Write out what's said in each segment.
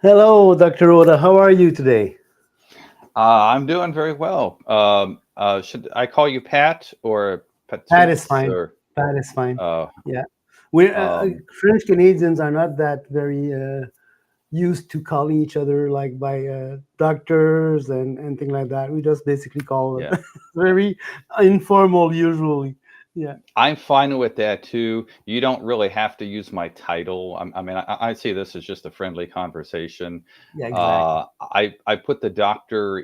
Hello, Dr. Rhoda. How are you today? I'm doing very well. Should I call you Pat or That is Patoots fine. or That is fine. uh, Yeah. We're um, French Canadians are not that very used to calling each other like by doctors and things like that. We just basically call yeah, it very informal usually. Yeah. I'm fine with that too. You don't really have to use my title. I see this as just a friendly conversation. Yeah, exactly. I put the doctor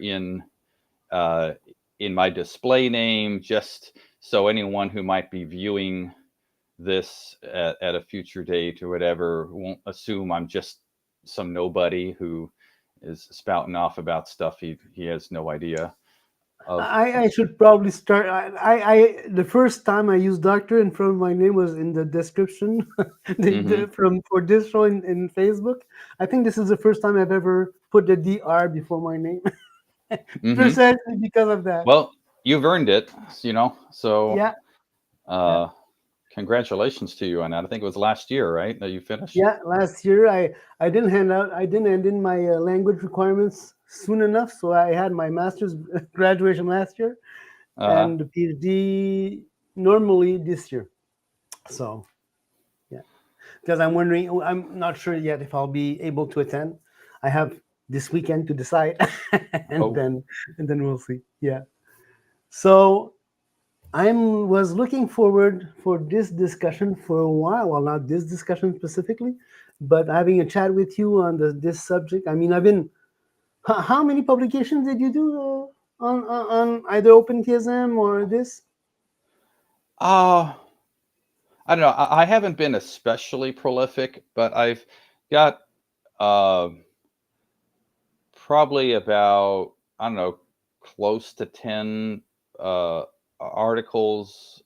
uh, in my display name just so anyone who might be viewing this at a future date or whatever won't assume I'm just some nobody who is spouting off about stuff he has no idea of. I should probably start. The first time I used doctor in front of my name was in the description Hmm. from for this show in Facebook. I think this is the first time I've ever put the DR before my name, Hmm. precisely because of that. Well, you've earned it, you know. So, Yeah, yeah, uh, congratulations to you on that. I think it was last year, right, that you finished. yeah. Last year I didn't hand in my language requirements soon enough, so I had my master's graduation last year Uh, and the PhD normally this year. So. Yeah. Because I'm wondering, I'm not sure yet if I'll be able to attend. I have this weekend to decide, and oh, then and then we'll see. Yeah. So I was looking forward for this discussion for a while. Well, not this discussion specifically, but having a chat with you on this subject. I mean, I've been. How many publications did you do on either open theism or this? uh, I don't know. I haven't been especially prolific, but I've got uh, probably about, I don't know, close to 10 uh, articles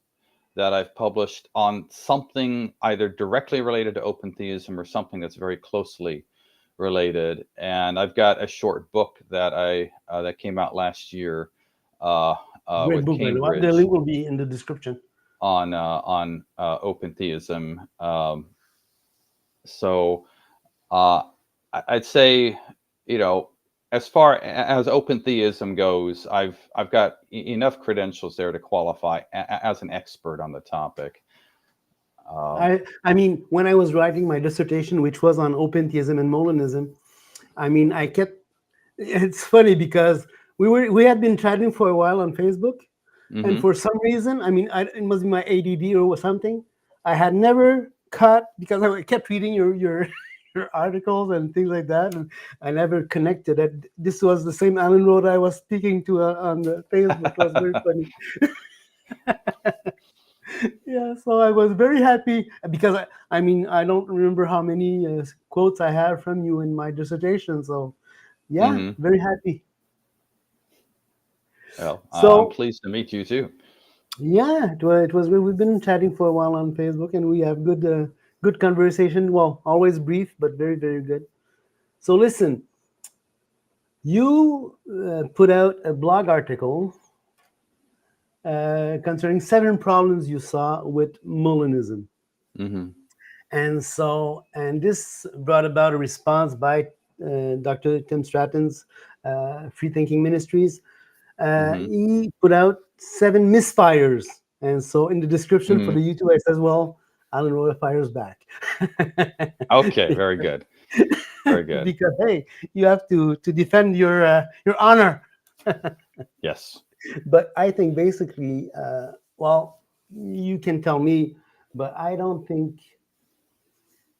that I've published on something either directly related to open theism or something that's very closely related. And I've got a short book that I that came out last year uh, Great with book, by the way. The Cambridge link will be in the description. on open theism. So uh, I'd say, you know, as far as open theism goes, I've got enough credentials there to qualify as an expert on the topic. Um, I mean, when I was writing my dissertation, which was on open theism and Molinism, I mean, I kept. It's funny because we had been chatting for a while on Facebook, and hmm. for some reason, I mean, it must be my ADD or something. I had never cut because I kept reading your your articles and things like that, and I never connected that this was the same Alan Rhoda I was speaking to on the Facebook. It was very funny. Yeah, so I was very happy because I mean I don't remember how many quotes I have from you in my dissertation. So yeah, Hmm. very happy. Well, I'm So pleased to meet you too. yeah, it was we've been chatting for a while on Facebook and we have good conversation. Well, always brief but very good. So listen, you put out a blog article concerning 7 problems you saw with Molinism. Hmm. And this brought about a response by Dr. Tim Stratton's Free Thinking Ministries. Hmm. He put out 7 misfires. And so in the description for Hmm. the YouTube, it says, well, Alan Rhoda fires back. Okay, very good, very good. Because, hey, you have to defend your honor. Yes. But I think basically, well, you can tell me, but I don't think,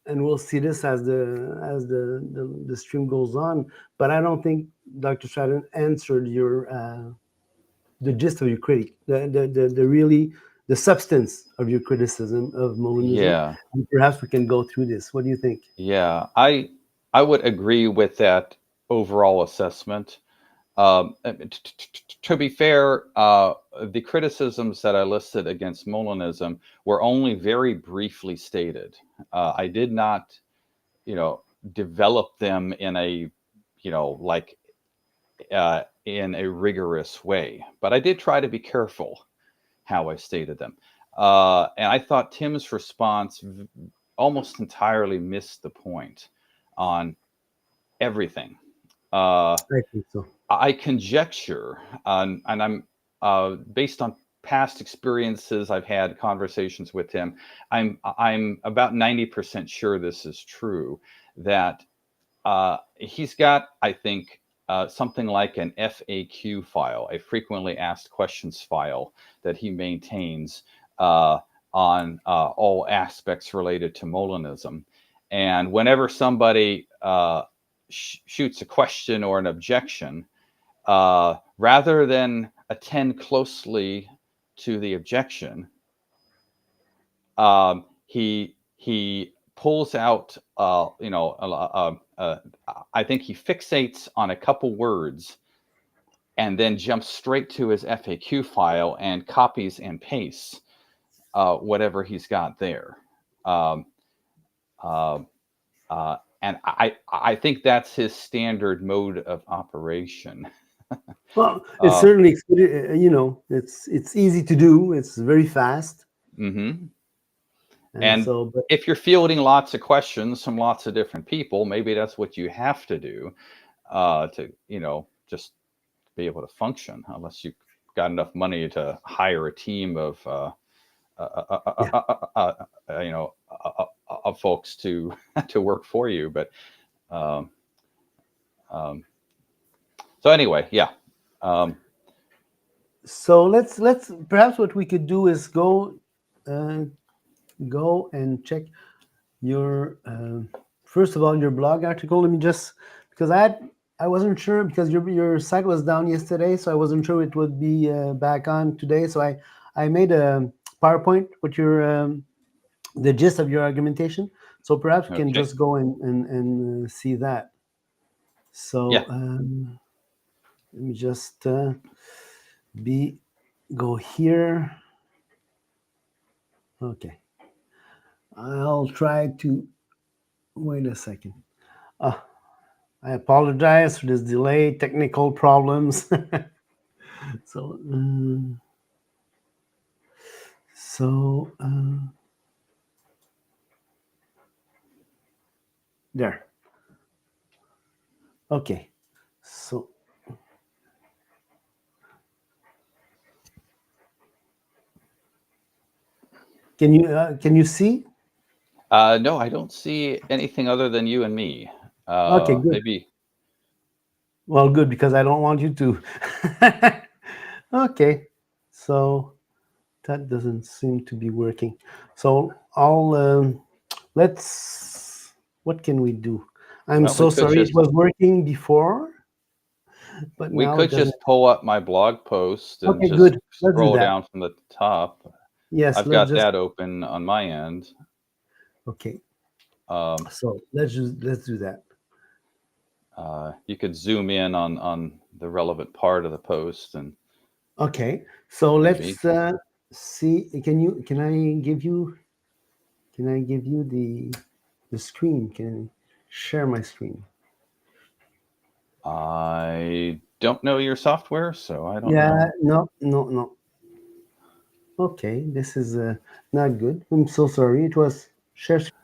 and we'll see this as the stream goes on. But I don't think Dr. Stratton answered your the gist of your critique, the really the substance of your criticism of Molinism. Yeah. And perhaps we can go through this. What do you think? Yeah. I would agree with that overall assessment. To be fair, the criticisms that I listed against Molinism were only very briefly stated. I did not, you know, develop them in a, like in a rigorous way, but I did try to be careful how I stated them. And I thought Tim's response almost entirely missed the point on everything. I think so. I conjecture, and I'm based on past experiences. I've had conversations with him. I'm about 90% sure this is true. That he's got, I think, something like an FAQ file, a frequently asked questions file that he maintains on all aspects related to Molinism. And whenever somebody shoots a question or an objection, rather than attend closely to the objection, he pulls out, I think he fixates on a couple words and then jumps straight to his FAQ file and copies and pastes whatever he's got there. Um, and I think that's his standard mode of operation. Well, it's certainly, it's easy to do. It's very fast. Mm-hmm. And so, but if you're fielding lots of questions from lots of different people, maybe that's what you have to do to, just be able to function, unless you've got enough money to hire a team of, of folks to work for you. But so anyway, yeah. So let's perhaps what we could do is go and check your first of all your blog article. Let me just, because I wasn't sure, because your site was down yesterday, so I wasn't sure it would be back on today. So I made a PowerPoint with your the gist of your argumentation. So perhaps we can just go and see that. So yeah. let me just go here. Okay. I'll try to wait a second. I apologize for this delay, technical problems. So there. Okay. So can you see? No, I don't see anything other than you and me. Okay, good. Maybe. Well, good, because I don't want you to. Okay. So that doesn't seem to be working. So I'll what can we do? I'm so sorry. It was working before, but we now could it doesn't. just pull up my blog post and Okay, just good. Let's do scroll that. down from the top. Yes, I've got that open on my end. Okay. So let's do that. You could zoom in on the relevant part of the post and. Okay. So let's see. Can I give you the screen? Can I share my screen? I don't know your software, so I don't know. Yeah, no. Okay, this is not good. I'm so sorry. It was share screen.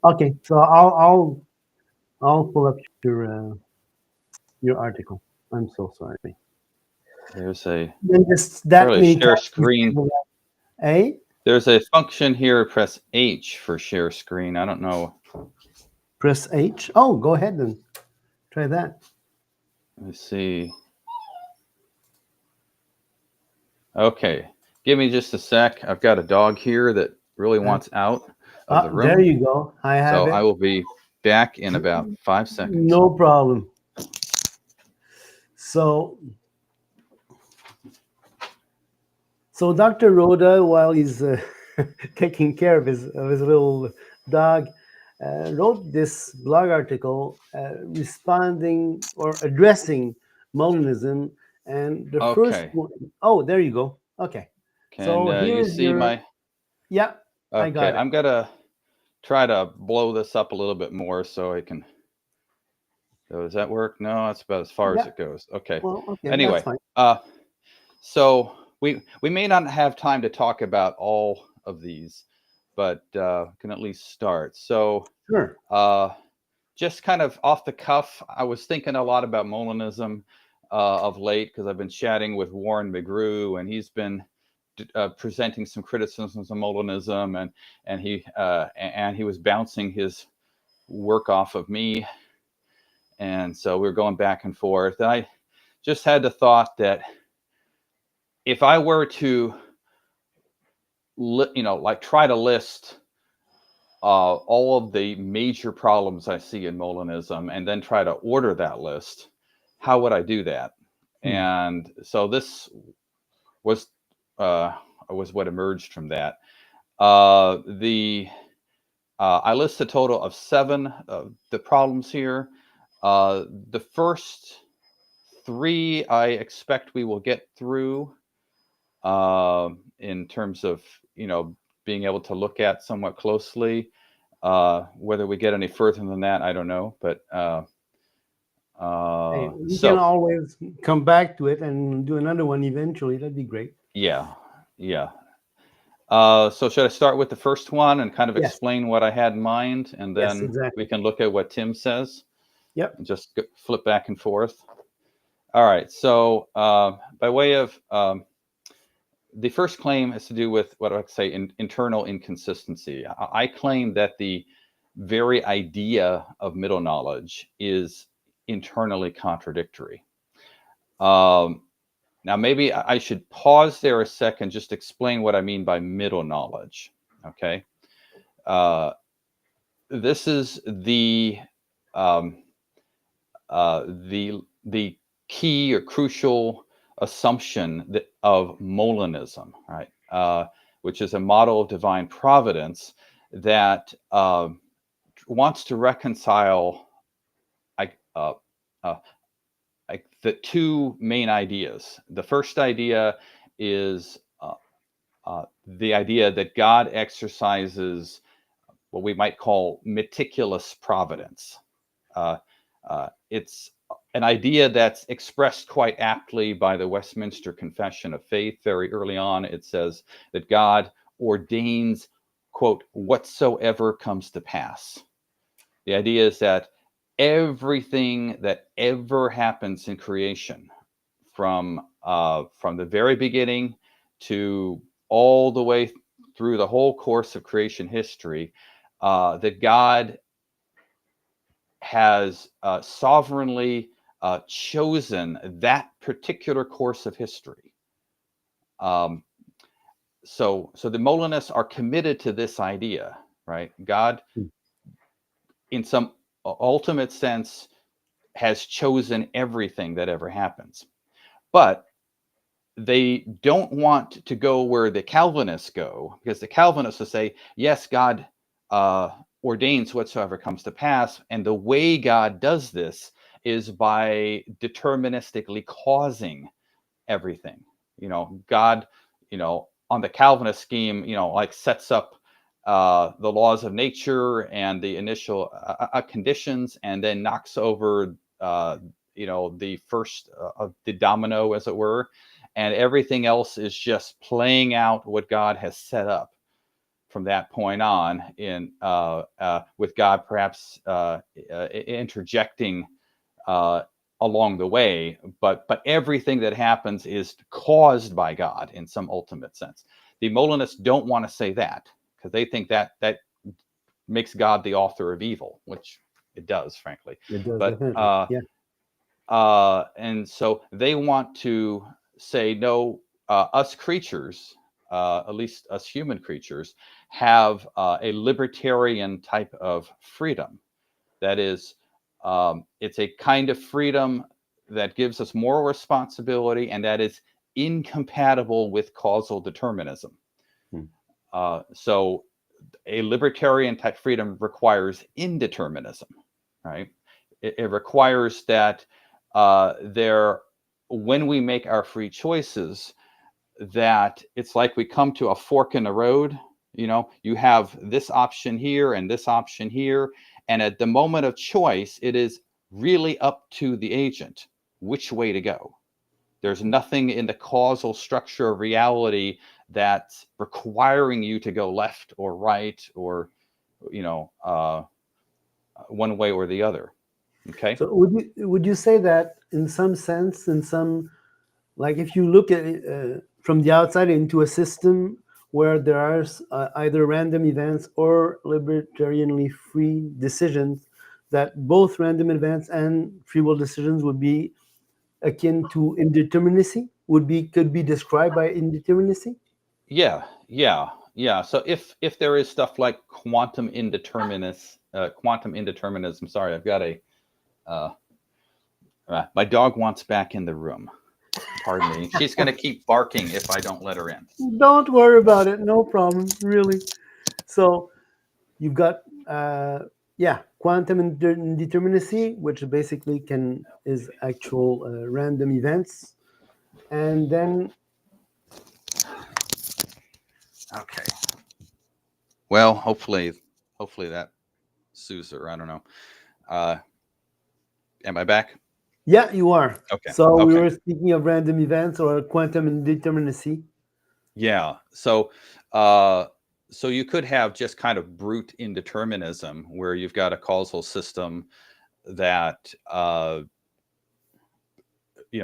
Okay, so I'll pull up your article. I'm so sorry. There's a share screen. A? There's a function here. Press H for share screen. I don't know. Press H. Oh, go ahead then. Try that. Let me see. Okay, give me just a sec. I've got a dog here that really wants out of the room. There you go. I have it. I will be back in about 5 seconds. No problem. So Dr. Rhoda, while he's taking care of his little dog, wrote this blog article responding or addressing Molinism, and the first one. Oh, there you go. Okay. So you see my? Yeah. Okay, I got it. I'm gonna try to blow this up a little bit more so I can. So does that work? No, that's about as far as it goes. Okay. Well, okay. Anyway, that's fine. So we may not have time to talk about all of these, but can at least start. So sure. just kind of off the cuff, I was thinking a lot about Molinism of late, because I've been chatting with Warren McGrew, and he's been presenting some criticisms of Molinism, and he was bouncing his work off of me, and so we were going back and forth. And I just had the thought that if I were to, like, try to list all of the major problems I see in Molinism, and then try to order that list, how would I do that? And so this was what emerged from that. I list a total of 7 of the problems here. The first 3 I expect we will get through in terms of, being able to look at somewhat closely. Whether we get any further than that, I don't know. But hey, we can always come back to it and do another one eventually. That'd be great. Yeah. So should I start with the first one and kind of explain what I had in mind, and then we can look at what Tim says? Yep. And just flip back and forth. All right. So by way of the first claim has to do with what I say internal inconsistency. I claim that the very idea of middle knowledge is internally contradictory. Now, maybe I should pause there a second, just explain what I mean by middle knowledge. Okay. This is the key or crucial assumption of Molinism, right? Which is a model of divine providence that wants to reconcile the 2 main ideas. The first idea is the idea that God exercises what we might call meticulous providence. It's an idea that's expressed quite aptly by the Westminster Confession of Faith. Very early on, it says that God ordains, quote, whatsoever comes to pass. The idea is that everything that ever happens in creation, from the very beginning to all the way through the whole course of creation history, that God has sovereignly chosen that particular course of history. So the Molinists are committed to this idea, right? God, in some ultimate sense, has chosen everything that ever happens. But they don't want to go where the Calvinists go, because the Calvinists will say, yes, God ordains whatsoever comes to pass, and the way God does this is by deterministically causing everything. God, on the Calvinist scheme, like sets up the laws of nature and the initial conditions, and then knocks over the first of the domino, as it were, and everything else is just playing out what God has set up from that point on, with God perhaps interjecting along the way, but everything that happens is caused by God in some ultimate sense. The Molinists don't want to say that, because they think that makes God the author of evil, which it does, frankly. It does, but definitely. and so they want to say, no, us creatures, at least us human creatures, have a libertarian type of freedom. That is, it's a kind of freedom that gives us moral responsibility, and that is incompatible with causal determinism. So a libertarian type freedom requires indeterminism, right? It requires that when we make our free choices, that it's like we come to a fork in the road. You have this option here and this option here, and at the moment of choice, it is really up to the agent which way to go. There's nothing in the causal structure of reality that's requiring you to go left or right, or one way or the other. Okay. So would you say that in some sense, in some, like if you look at it from the outside into a system where there are either random events or libertarianly free decisions, that both random events and free will decisions would be akin to indeterminacy, could be described by indeterminacy? Yeah, yeah, yeah. So if there is stuff like quantum indeterminism. Sorry, I've got a my dog wants back in the room. Pardon me. She's going to keep barking if I don't let her in. Don't worry about it. No problem, really. So you've got quantum indeterminacy, which basically is actual random events, and then Okay. Well, hopefully that soothes her. I don't know. Am I back? yeah, you are. Okay. So we Okay. were speaking of random events or quantum indeterminacy. Yeah. So so you could have just kind of brute indeterminism where you've got a causal system that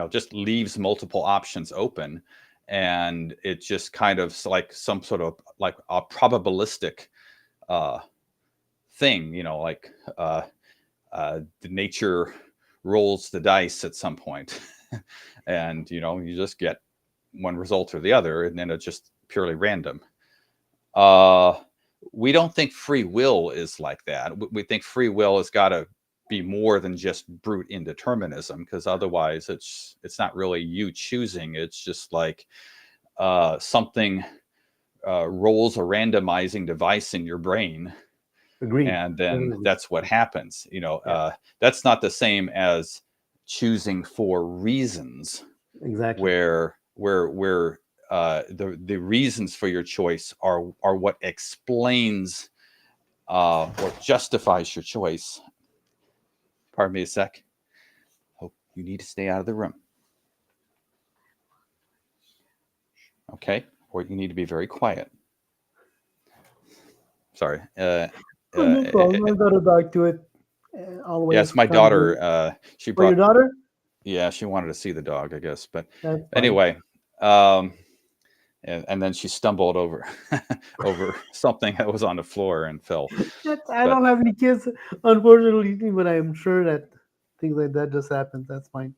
just leaves multiple options open, and it just kind of like some sort of like a probabilistic thing, like the nature rolls the dice at some point and you just get one result or the other, and then it's just purely random. We don't think free will is like that. We think free will has got to be more than just brute indeterminism, because otherwise it's not really you choosing. It's just like something rolls a randomizing device in your brain, Agreed. and then Definitely. that's what happens. Yeah, That's not the same as choosing for reasons, exactly. where the reasons for your choice are what explains or justifies your choice. Pardon me a sec. Oh, you need to stay out of the room. Okay, or you need to be very quiet. Sorry. Oh, no problem. I've got a dog to it. Always. Yes, my daughter. She For your brought. daughter? Yeah, she wanted to see the dog, I guess. But That's fine. anyway, and then she stumbled over over something that was on the floor and fell. I But don't have any kids, unfortunately, but I am sure that things like that just happen. That's fine.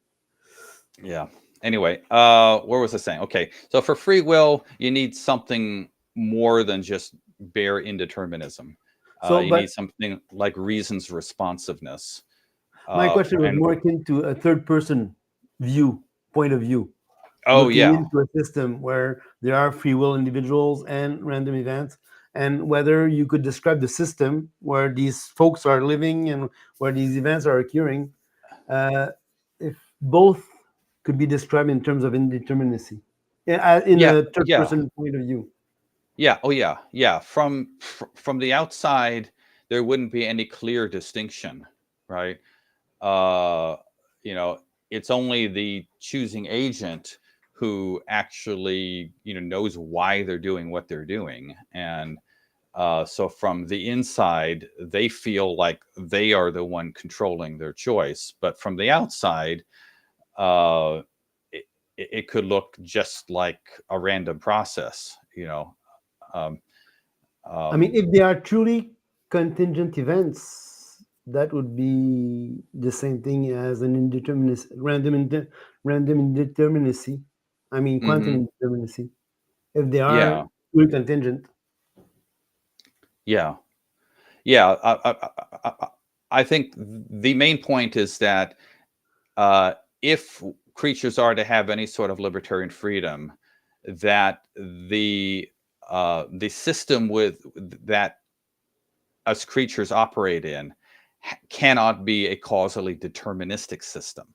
yeah. Anyway, where was I saying? Okay, so for free will, you need something more than just bare indeterminism. So, You but need something like reasons responsiveness. my question was And more akin to a third person point of view, oh looking yeah, into a system where there are free will individuals and random events, and whether you could describe the system where these folks are living and where these events are occurring, uh, if both could be described in terms of indeterminacy, in yeah, a third yeah, person point of view. yeah. Oh yeah, yeah. From the outside, there wouldn't be any clear distinction, right? uh, it's only the choosing agent who actually, knows why they're doing what they're doing. And so from the inside, they feel like they are the one controlling their choice. But from the outside, uh, it could look just like a random process, Um, I mean, um, if they are truly contingent events, that would be the same thing as an random indeterminacy. I mean, mhm. quantum indeterminacy. If they are Yeah, truly contingent, yeah, yeah. I think the main point is that uh, if creatures are to have any sort of libertarian freedom, that the system with that us creatures operate in cannot be a causally deterministic system.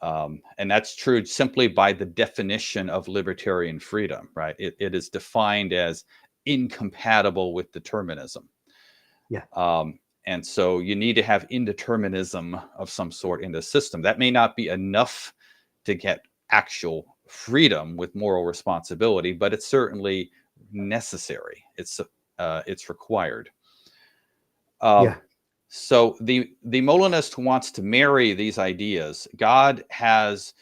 And that's true simply by the definition of libertarian freedom, right? It is defined as incompatible with determinism. yeah, And so you need to have indeterminism of some sort in the system. That may not be enough to get actual freedom with moral responsibility, but it's certainly necessary. It's required. Um, yeah. So the Molinist wants to marry these ideas. God has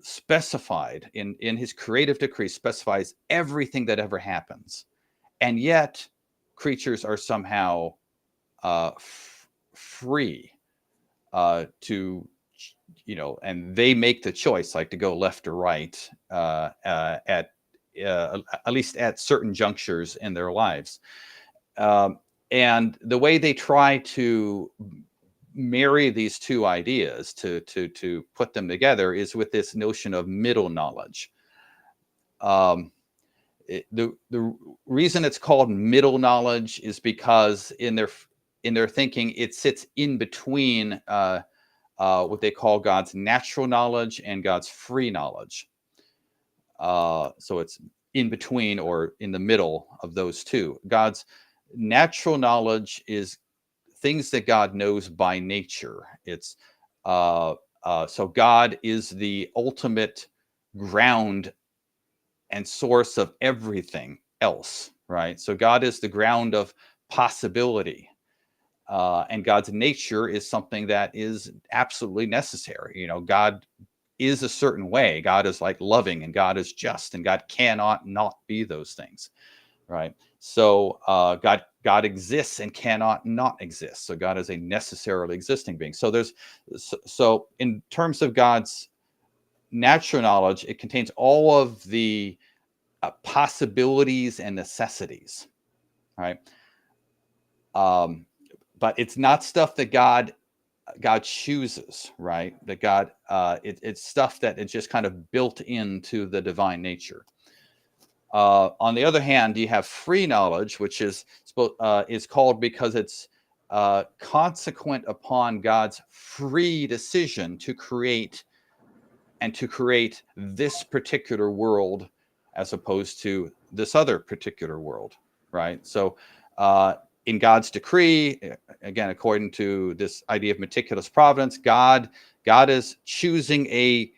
specified in his creative decree, specifies everything that ever happens, and yet creatures are somehow free to, and they make the choice, like to go left or right at least at certain junctures in their lives. And the way they try to marry these two ideas, to put them together, is with this notion of middle knowledge. The reason it's called middle knowledge is because in their thinking, it sits in between what they call God's natural knowledge and God's free knowledge. So it's in between, or in the middle of those two. God's natural knowledge is things that God knows by nature. It's so God is the ultimate ground and source of everything else, right? So God is the ground of possibility. And God's nature is something that is absolutely necessary. God is a certain way. God is like loving, and God is just, and God cannot not be those things, right? So God exists and cannot not exist. So God is a necessarily existing being. So in terms of God's natural knowledge, it contains all of the possibilities and necessities, right? But it's not stuff that God chooses, right? That God, it's stuff that it's just kind of built into the divine nature. On the other hand, you have free knowledge, which is called because it's consequent upon God's free decision to create this particular world, as opposed to this other particular world, right? So in God's decree, again, according to this idea of meticulous providence, God is choosing a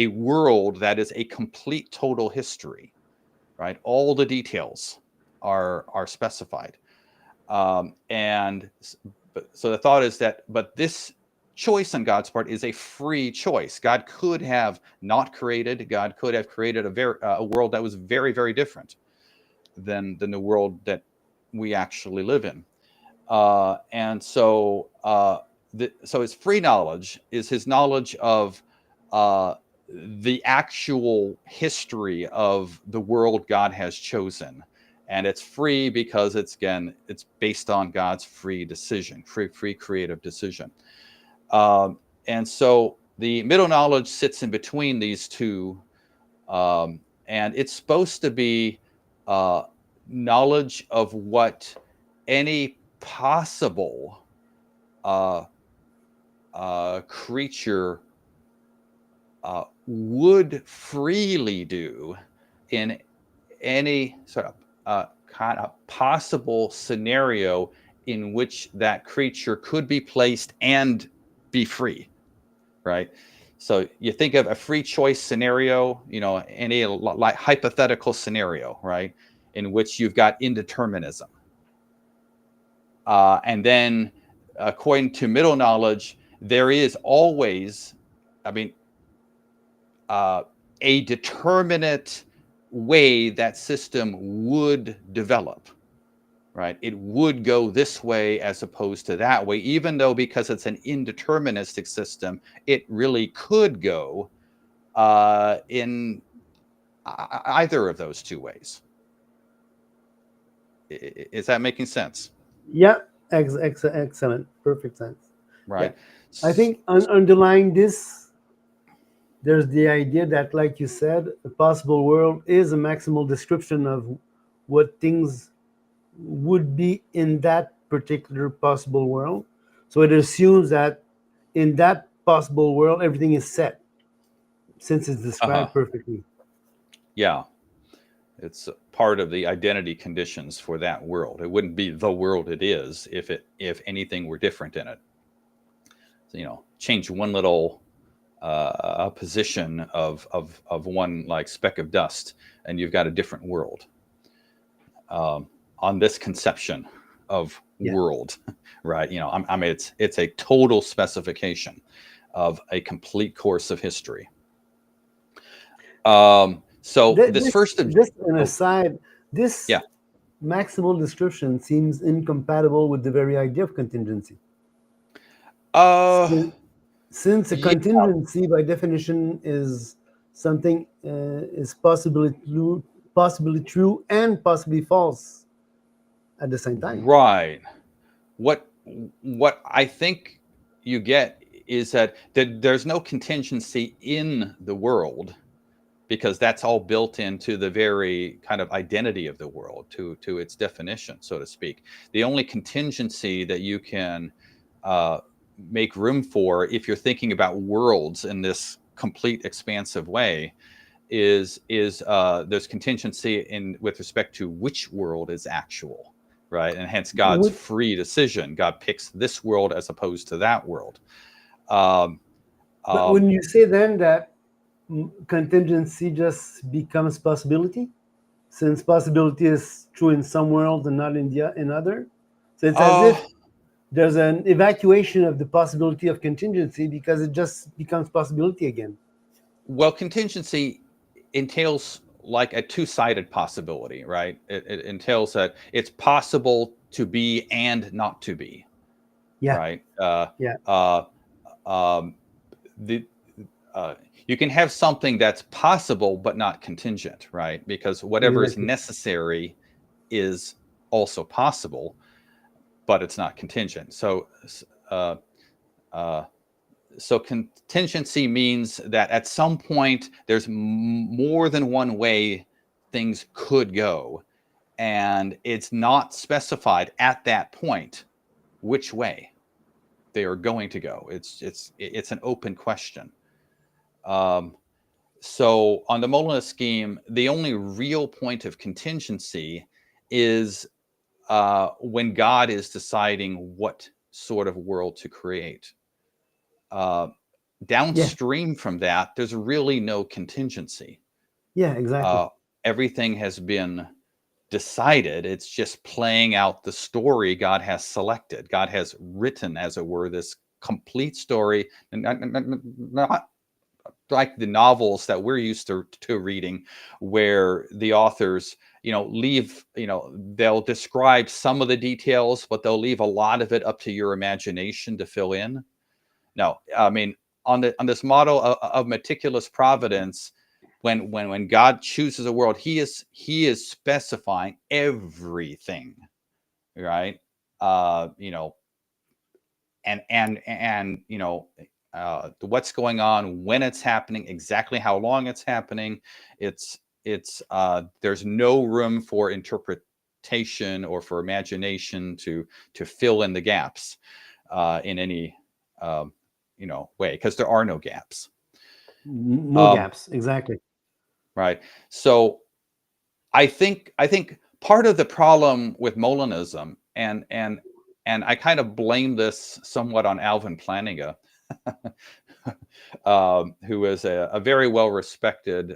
world that is a complete total history, right? All the details are specified. And so the thought is that, but this choice on God's part is a free choice. God could have not created. God could have created a world that was very, very different than the world that we actually live in. And so, so his free knowledge is his knowledge of the actual history of the world God has chosen. And it's free because it's based on God's free decision, free creative decision. And so the middle knowledge sits in between these two, and it's supposed to be knowledge of what any possible creature would freely do in any sort of kind of possible scenario in which that creature could be placed and be free, right? So you think of a free choice scenario, any like hypothetical scenario, right, in which you've got indeterminism. And then, according to middle knowledge, there is always, a determinate way that system would develop, right? It would go this way as opposed to that way, even though, because it's an indeterministic system, it really could go in either of those two ways. Is that making sense? Yeah, excellent, perfect sense. Right. Yeah. I think underlying this, there's the idea that, like you said, a possible world is a maximal description of what things would be in that particular possible world. So it assumes that in that possible world, everything is set, since it's described perfectly. Yeah. It's part of the identity conditions for that world. It wouldn't be the world it is if anything were different in it. So, change one little position of one like speck of dust, and you've got a different world. On this conception of Yeah. world, right? You know, I mean, it's a total specification of a complete course of history. So this first, Just an aside, this yeah, maximal description seems incompatible with the very idea of contingency. uh, Since a yeah, contingency, by definition, is something is possibly true and possibly false at the same time. right. What what I think you get is that there's no contingency in the world, because that's all built into the very kind of identity of the world, to its definition, so to speak. The only contingency that you can uh, make room for, if you're thinking about worlds in this complete expansive way, is there's contingency in with respect to which world is actual, right? And hence God's Would, free decision. God picks this world as opposed to that world. Um, but um, wouldn't you say then that contingency just becomes possibility, since possibility is true in some world and not in other? So it's as uh, if there's an evacuation of the possibility of contingency because it just becomes possibility again. well, contingency entails like a two-sided possibility, right? It entails that it's possible to be and not to be, Yeah, right? yeah, Uh, um, the uh, you can have something that's possible but not contingent, right? Because whatever is exactly. necessary is also possible, but it's not contingent. Uh, uh, so contingency means that at some point there's more than one way things could go, and it's not specified at that point which way they are going to go. It's an open question. Um, so on the Molinist scheme, the only real point of contingency is when God is deciding what sort of world to create. Uh, Yeah, Downstream from that, there's really no contingency. yeah, exactly. Uh, Everything has been decided. It's just playing out the story God has selected. God has written, as it were, this complete story, not like the novels that we're used to reading, where the authors, leave, they'll describe some of the details, but they'll leave a lot of it up to your imagination to fill in. No, I mean, on this model of meticulous providence, when God chooses a world, he is specifying everything, right? You know, and what's going on, when it's happening, exactly how long it's happening. There's no room for interpretation or for imagination to fill in the gaps in any way, because there are no gaps. No Um, gaps, exactly. right. So I think part of the problem with Molinism, and I kind of blame this somewhat on Alvin Plantinga, who is a very well-respected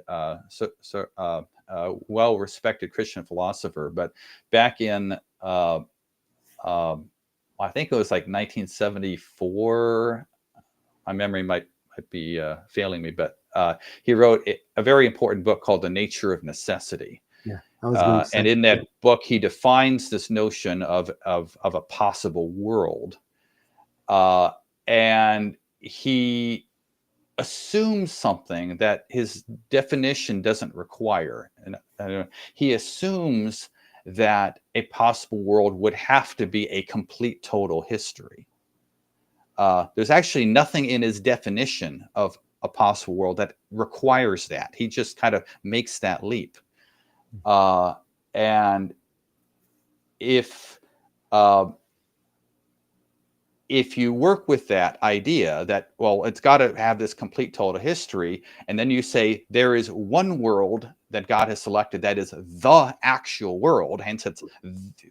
well-respected Christian philosopher. But back in I think it was like 1974. My memory might be failing me, but he wrote a very important book called The Nature of Necessity. Yeah, I was going to And say. in that book, he defines this notion of a possible world, and he assumes something that his definition doesn't require. And he assumes that a possible world would have to be a complete total history. There's actually nothing in his definition of a possible world that requires that. He just kind of makes that leap. And if uh, if you work with that idea that, well, it's got to have this complete total history, and then you say there is one world that God has selected that is the actual world, hence it's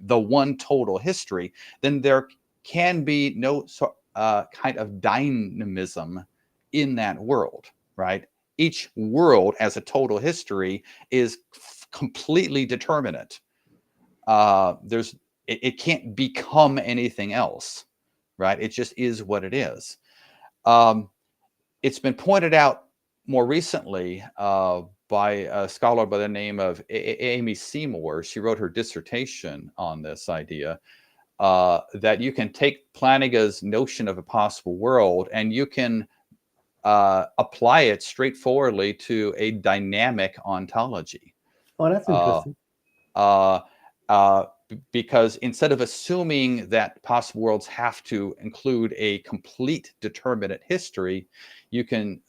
the one total history, then there can be no kind of dynamism in that world, right? Each world as a total history is completely determinate. There's it can't become anything else, right? It just is what it is. It's been pointed out more recently by a scholar by the name of Amy Seymour. She wrote her dissertation on this idea that you can take Plantinga's notion of a possible world and you can apply it straightforwardly to a dynamic ontology. Oh, that's interesting. Because instead of assuming that possible worlds have to include a complete determinate history, you can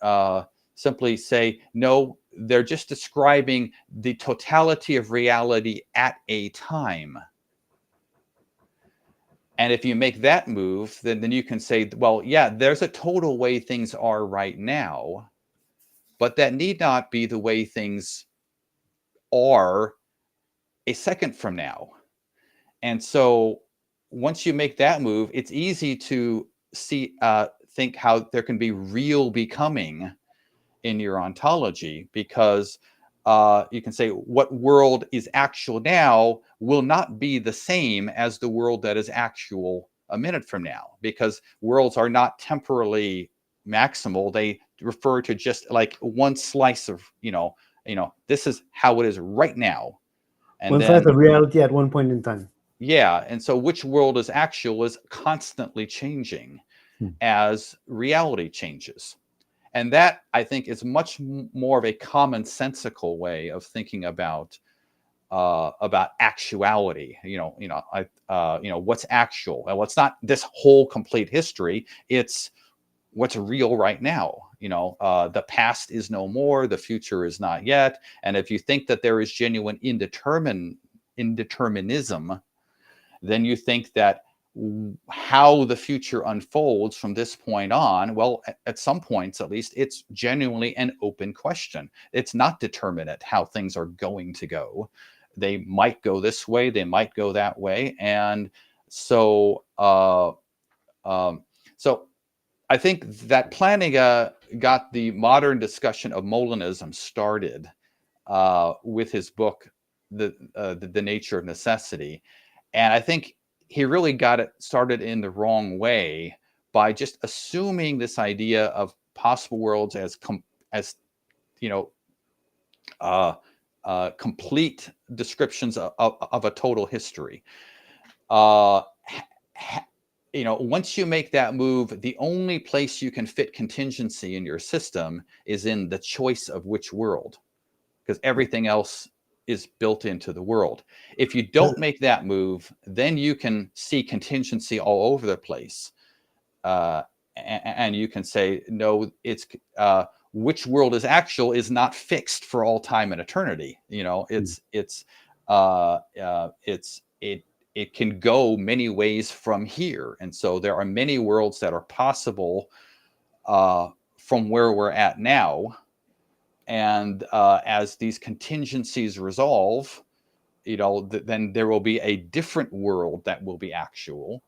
simply say, no, they're just describing the totality of reality at a time. And if you make that move, then you can say, well, yeah, there's a total way things are right now, but that need not be the way things are a second from now. And so once you make that move, it's easy to think how there can be real becoming in your ontology, because you can say what world is actual now will not be the same as the world that is actual a minute from now, because worlds are not temporally maximal. They refer to just like one slice of, this is how it is right now. And one slice of reality at one point in time. Yeah. And so which world is actual is constantly changing as reality changes. And that, I think, is much more of a commonsensical way of thinking about actuality. What's actual? Well, it's not this whole complete history. It's what's real right now. The past is no more. The future is not yet. And if you think that there is genuine indeterminism, then you think that how the future unfolds from this point on, well, at some points at least, it's genuinely an open question. It's not determinate how things are going to go. They might go this way, they might go that way. And so I think that Plantinga got the modern discussion of Molinism started with his book, The Nature of Necessity. And I think he really got it started in the wrong way by just assuming this idea of possible worlds as complete descriptions of a total history. Once you make that move, the only place you can fit contingency in your system is in the choice of which world, because everything else is built into the world. If you don't make that move, then you can see contingency all over the place. And you can say, no, it's which world is actual is not fixed for all time and eternity. It can go many ways from here. And so there are many worlds that are possible from where we're at now. And as these contingencies resolve, then there will be a different world that will be actual,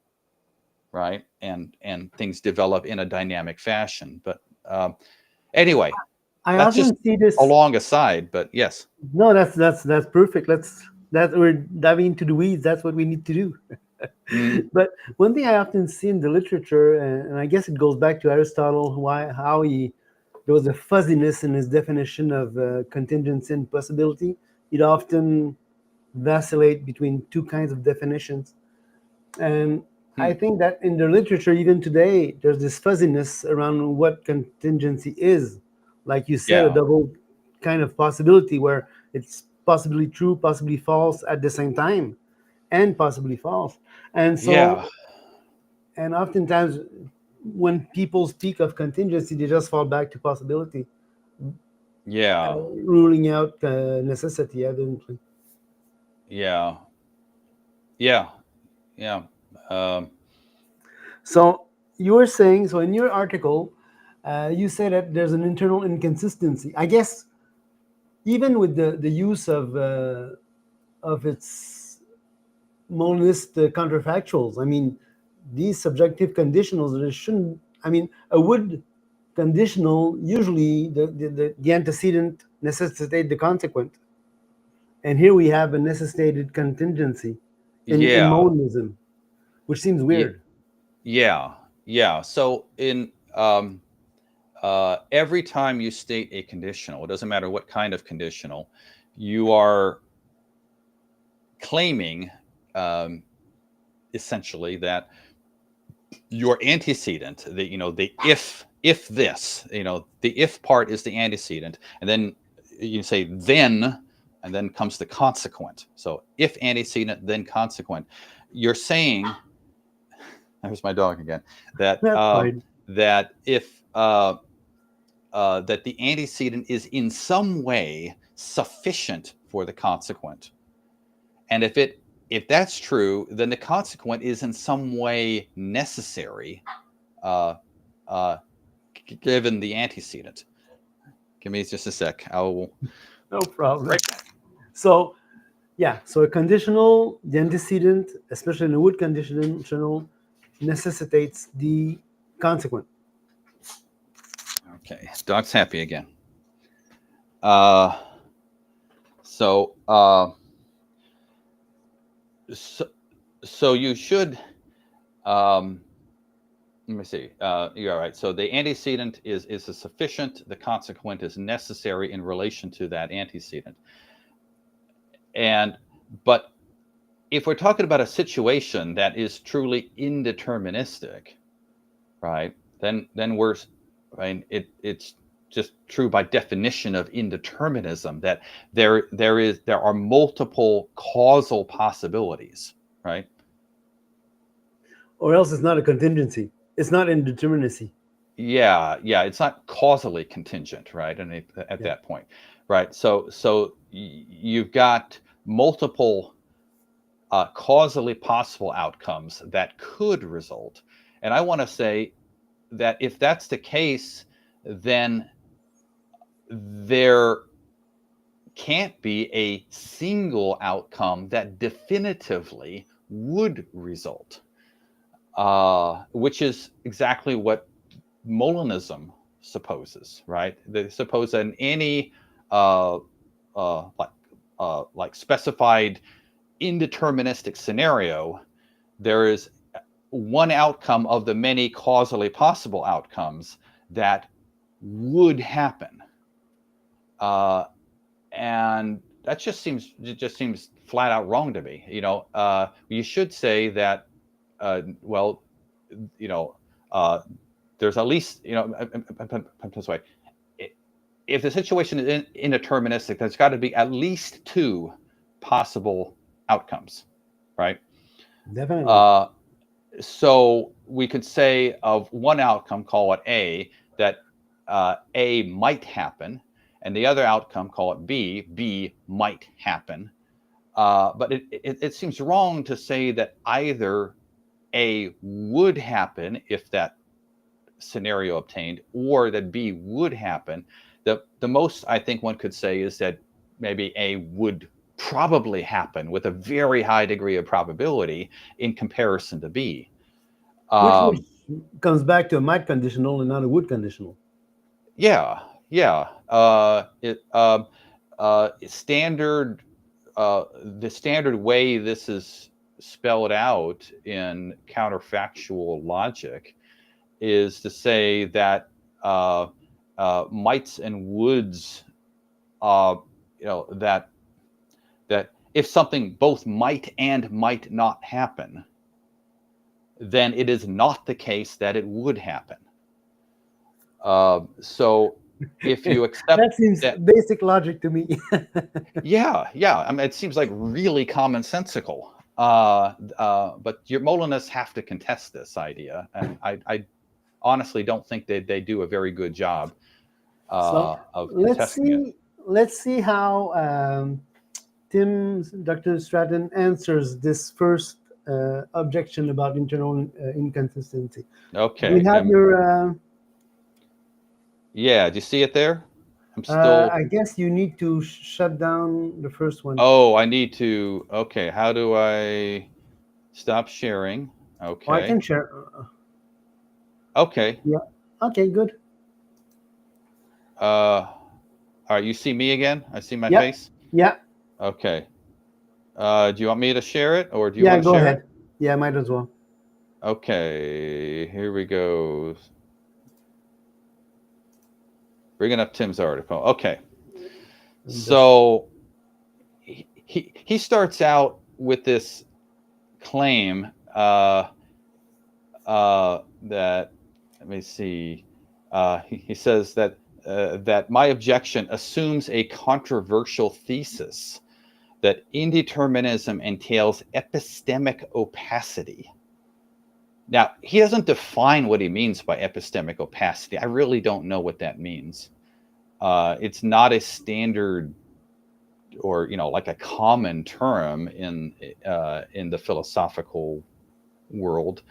right? And things develop in a dynamic fashion. But anyway, that's just see this a long aside. But yes. No, that's perfect. We're diving into the weeds. That's what we need to do. But one thing I often see in the literature, and I guess it goes back to Aristotle, there was a fuzziness in his definition of contingency and possibility. He'd often vacillate between two kinds of definitions. And I think that in the literature, even today, there's this fuzziness around what contingency is. Like you said, a double kind of possibility where it's possibly true, possibly false at the same time, and possibly false. And so, and oftentimes, when people speak of contingency, they just fall back to possibility. Ruling out necessity, evidently. So you were saying, so in your article, you say that there's an internal inconsistency. I guess even with the use of its Molinist counterfactuals, I mean, these subjective conditionals, there shouldn't, I mean, a would conditional, usually the antecedent necessitate the consequent. And here we have a necessitated contingency. in Yeah, Molinism, which seems weird. yeah. So in every time you state a conditional, it doesn't matter what kind of conditional, you are claiming essentially that your antecedent, the if this, the if part is the antecedent, and then you say then, and then comes the consequent. So if antecedent, then consequent. You're saying, there's my dog again, that That's fine. that if that the antecedent is in some way sufficient for the consequent, and if that's true, then the consequent is in some way necessary, uh, uh, given the antecedent. Give me just a sec. I'll No problem. right back. So, yeah, so a conditional, the antecedent, especially in a wood conditional, necessitates the consequent. Okay, dog's happy again. So you should. Let me see. You're all right. So the antecedent is a sufficient. The consequent is necessary in relation to that antecedent. But if we're talking about a situation that is truly indeterministic, right? Then we're, right? It's just true by definition of indeterminism that there are multiple causal possibilities, right? Or else it's not a contingency. It's not indeterminacy. Yeah, it's not causally contingent, right? And at that point, right? So you've got multiple causally possible outcomes that could result, and I want to say that if that's the case, then there can't be a single outcome that definitively would result, which is exactly what Molinism supposes, right? They suppose that in any like specified indeterministic scenario, there is one outcome of the many causally possible outcomes that would happen, and that just seems flat out wrong to me. You should say that, well, there's at least, put this way, if the situation is indeterministic, there's got to be at least two possible outcomes, right? Definitely. So we could say of one outcome, call it A, that A might happen, and the other outcome, call it B might happen. But it seems wrong to say that either A would happen if that scenario obtained, or that B would happen. The most I think one could say is that maybe A would probably happen with a very high degree of probability in comparison to B. Which comes back to a might conditional and not a would conditional. Yeah. Standard. The standard way this is spelled out in counterfactual logic is to say that mights and woulds, that if something both might and might not happen, then it is not the case that it would happen. So if you accept that seems basic logic to me. yeah. I mean, it seems like really commonsensical. But your Molinists have to contest this idea, and I honestly don't think they do a very good job of contesting it. Let's see how Dr. Stratton answers this first objection about internal inconsistency. Okay. Do you have your... Yeah, do you see it there? I'm still... I guess you need to shut down the first one. Oh, I need to... Okay, how do I stop sharing? Okay. Oh, I can share. Okay. Yeah. Okay, good. All right, you see me again? I see my face? Yeah. Okay. Do you want me to share it, or do you Yeah, want to go share ahead. it? Yeah, might as well. Okay, here we go. Bringing up Tim's article. Okay, so he starts out with this claim that, let me see, he says that that my objection assumes a controversial thesis that indeterminism entails epistemic opacity. Now, he doesn't define what he means by epistemic opacity. I really don't know what that means. It's not a standard, or like a common term in the philosophical world.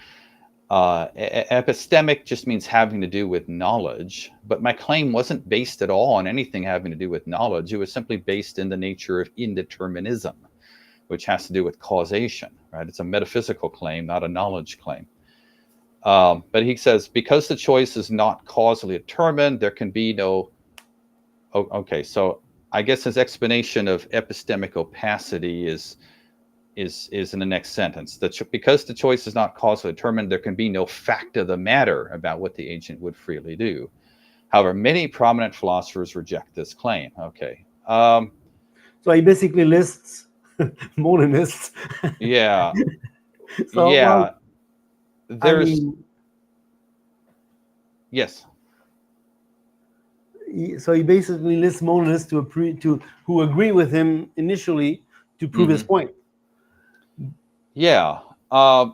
Epistemic just means having to do with knowledge, but my claim wasn't based at all on anything having to do with knowledge. It was simply based in the nature of indeterminism, which has to do with causation, right? It's a metaphysical claim, not a knowledge claim. But he says, because the choice is not causally determined, there can be no... okay, so I guess his explanation of epistemic opacity is in the next sentence. Because the choice is not causally determined, there can be no fact of the matter about what the agent would freely do. However, many prominent philosophers reject this claim. Okay. So he basically lists Molinists. Yeah. So, Yeah. well, I There's... mean, yes. so he basically lists Molinists who agree with him initially to prove his point. Yeah. And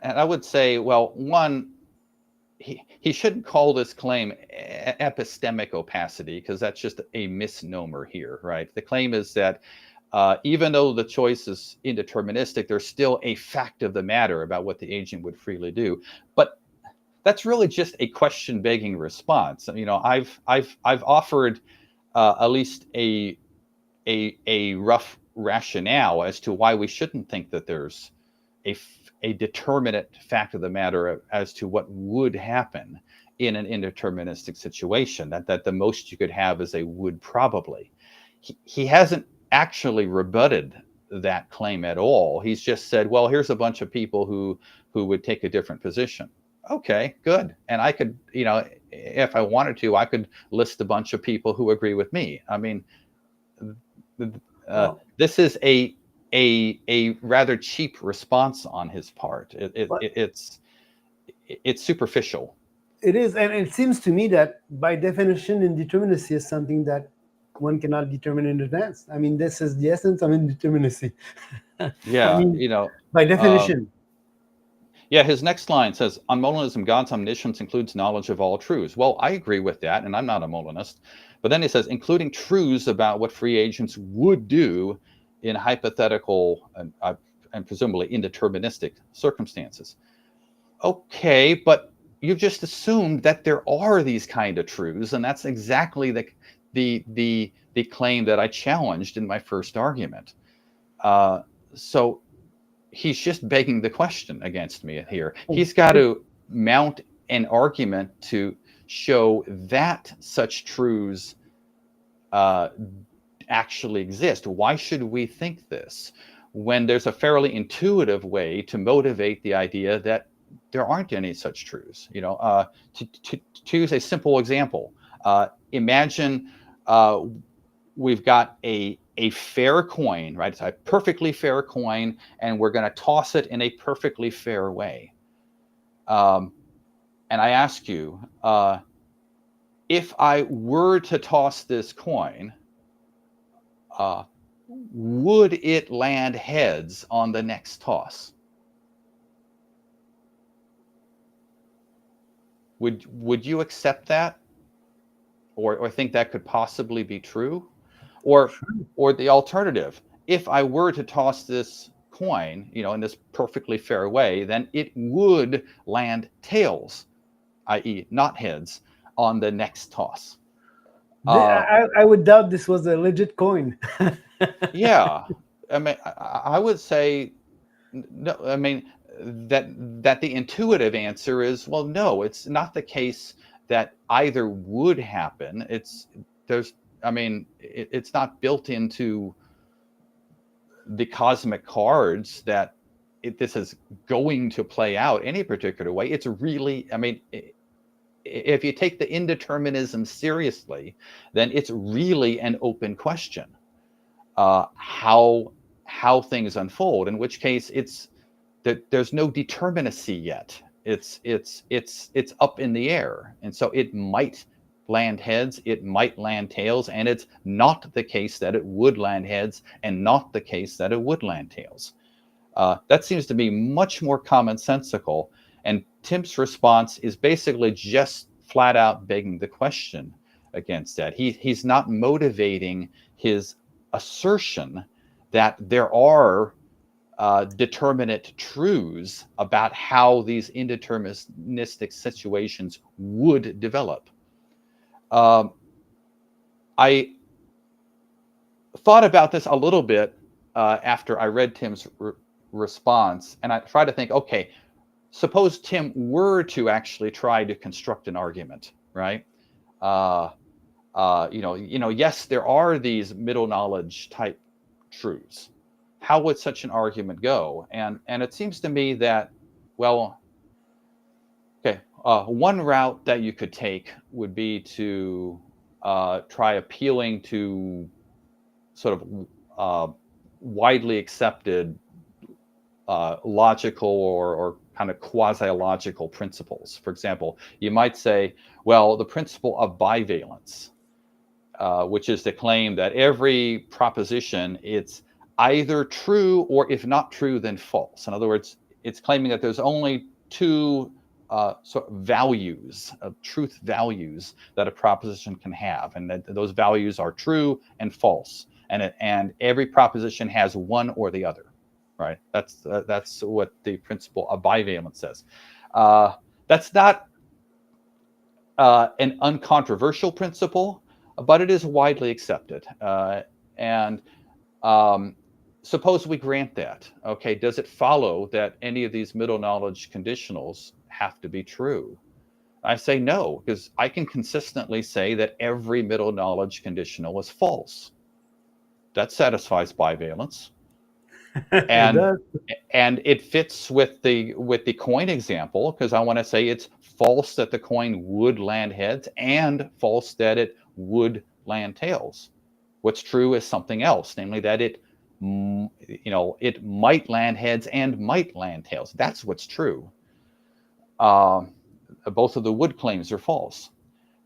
I would say, well, one, he shouldn't call this claim epistemic opacity, because that's just a misnomer here, right? The claim is that even though the choice is indeterministic, there's still a fact of the matter about what the agent would freely do. But that's really just a question-begging response. I've offered at least a rough rationale as to why we shouldn't think that there's a determinate fact of the matter as to what would happen in an indeterministic situation, that the most you could have is a would probably. He hasn't actually rebutted that claim at all. He's just said, well, here's a bunch of people who would take a different position. Okay, good. And I could, if I wanted to, I could list a bunch of people who agree with me. I mean, this is a rather cheap response on his part. It's superficial. It is, and it seems to me that by definition, indeterminacy is something that one cannot determine in advance. I mean, this is the essence of indeterminacy. Yeah, I mean, by definition. Yeah, his next line says, on Molinism, God's omniscience includes knowledge of all truths. Well, I agree with that, and I'm not a Molinist. But then he says, including truths about what free agents would do in hypothetical and presumably indeterministic circumstances. Okay, but you've just assumed that there are these kind of truths, and that's exactly the claim that I challenged in my first argument. So he's just begging the question against me here. He's got to mount an argument to show that such truths actually exist. Why should we think this when there's a fairly intuitive way to motivate the idea that there aren't any such truths? To use a simple example, imagine we've got a fair coin, right? It's a perfectly fair coin, and we're going to toss it in a perfectly fair way. And I ask you, if I were to toss this coin, would it land heads on the next toss? Would you accept that, or think that could possibly be true? Or the alternative, if I were to toss this coin, in this perfectly fair way, then it would land tails, i.e. not heads, on the next toss. I would doubt this was a legit coin. Yeah, I mean, I would say no. I mean, that the intuitive answer is, well, no, it's not the case that either would happen. I mean, it's not built into the cosmic cards that this is going to play out any particular way. It's really, I mean, if you take the indeterminism seriously, then it's really an open question, how things unfold. In which case, it's that there's no determinacy yet. It's up in the air, and so it might land heads, it might land tails, and it's not the case that it would land heads, and not the case that it would land tails. That seems to be much more commonsensical. And Tim's response is basically just flat out begging the question against that. He's not motivating his assertion that there are determinate truths about how these indeterministic situations would develop. I thought about this a little bit after I read Tim's response, and I tried to think, okay, suppose Tim were to actually try to construct an argument, right? Yes, there are these middle knowledge type truths. How would such an argument go? And it seems to me that, well, okay, one route that you could take would be to try appealing to sort of widely accepted logical or kind of quasi-logical principles. For example, you might say, well, the principle of bivalence, which is the claim that every proposition, it's either true or if not true, then false. In other words, it's claiming that there's only two sort of values, truth values that a proposition can have, and that those values are true and false, and every proposition has one or the other. Right. That's what the principle of bivalence says. That's not an uncontroversial principle, but it is widely accepted. And suppose we grant that. Okay, does it follow that any of these middle knowledge conditionals have to be true? I say no, because I can consistently say that every middle knowledge conditional is false. That satisfies bivalence. And it fits with the coin example, because I want to say it's false that the coin would land heads and false that it would land tails. What's true is something else, namely that it might land heads and might land tails. That's what's true. Both of the would claims are false.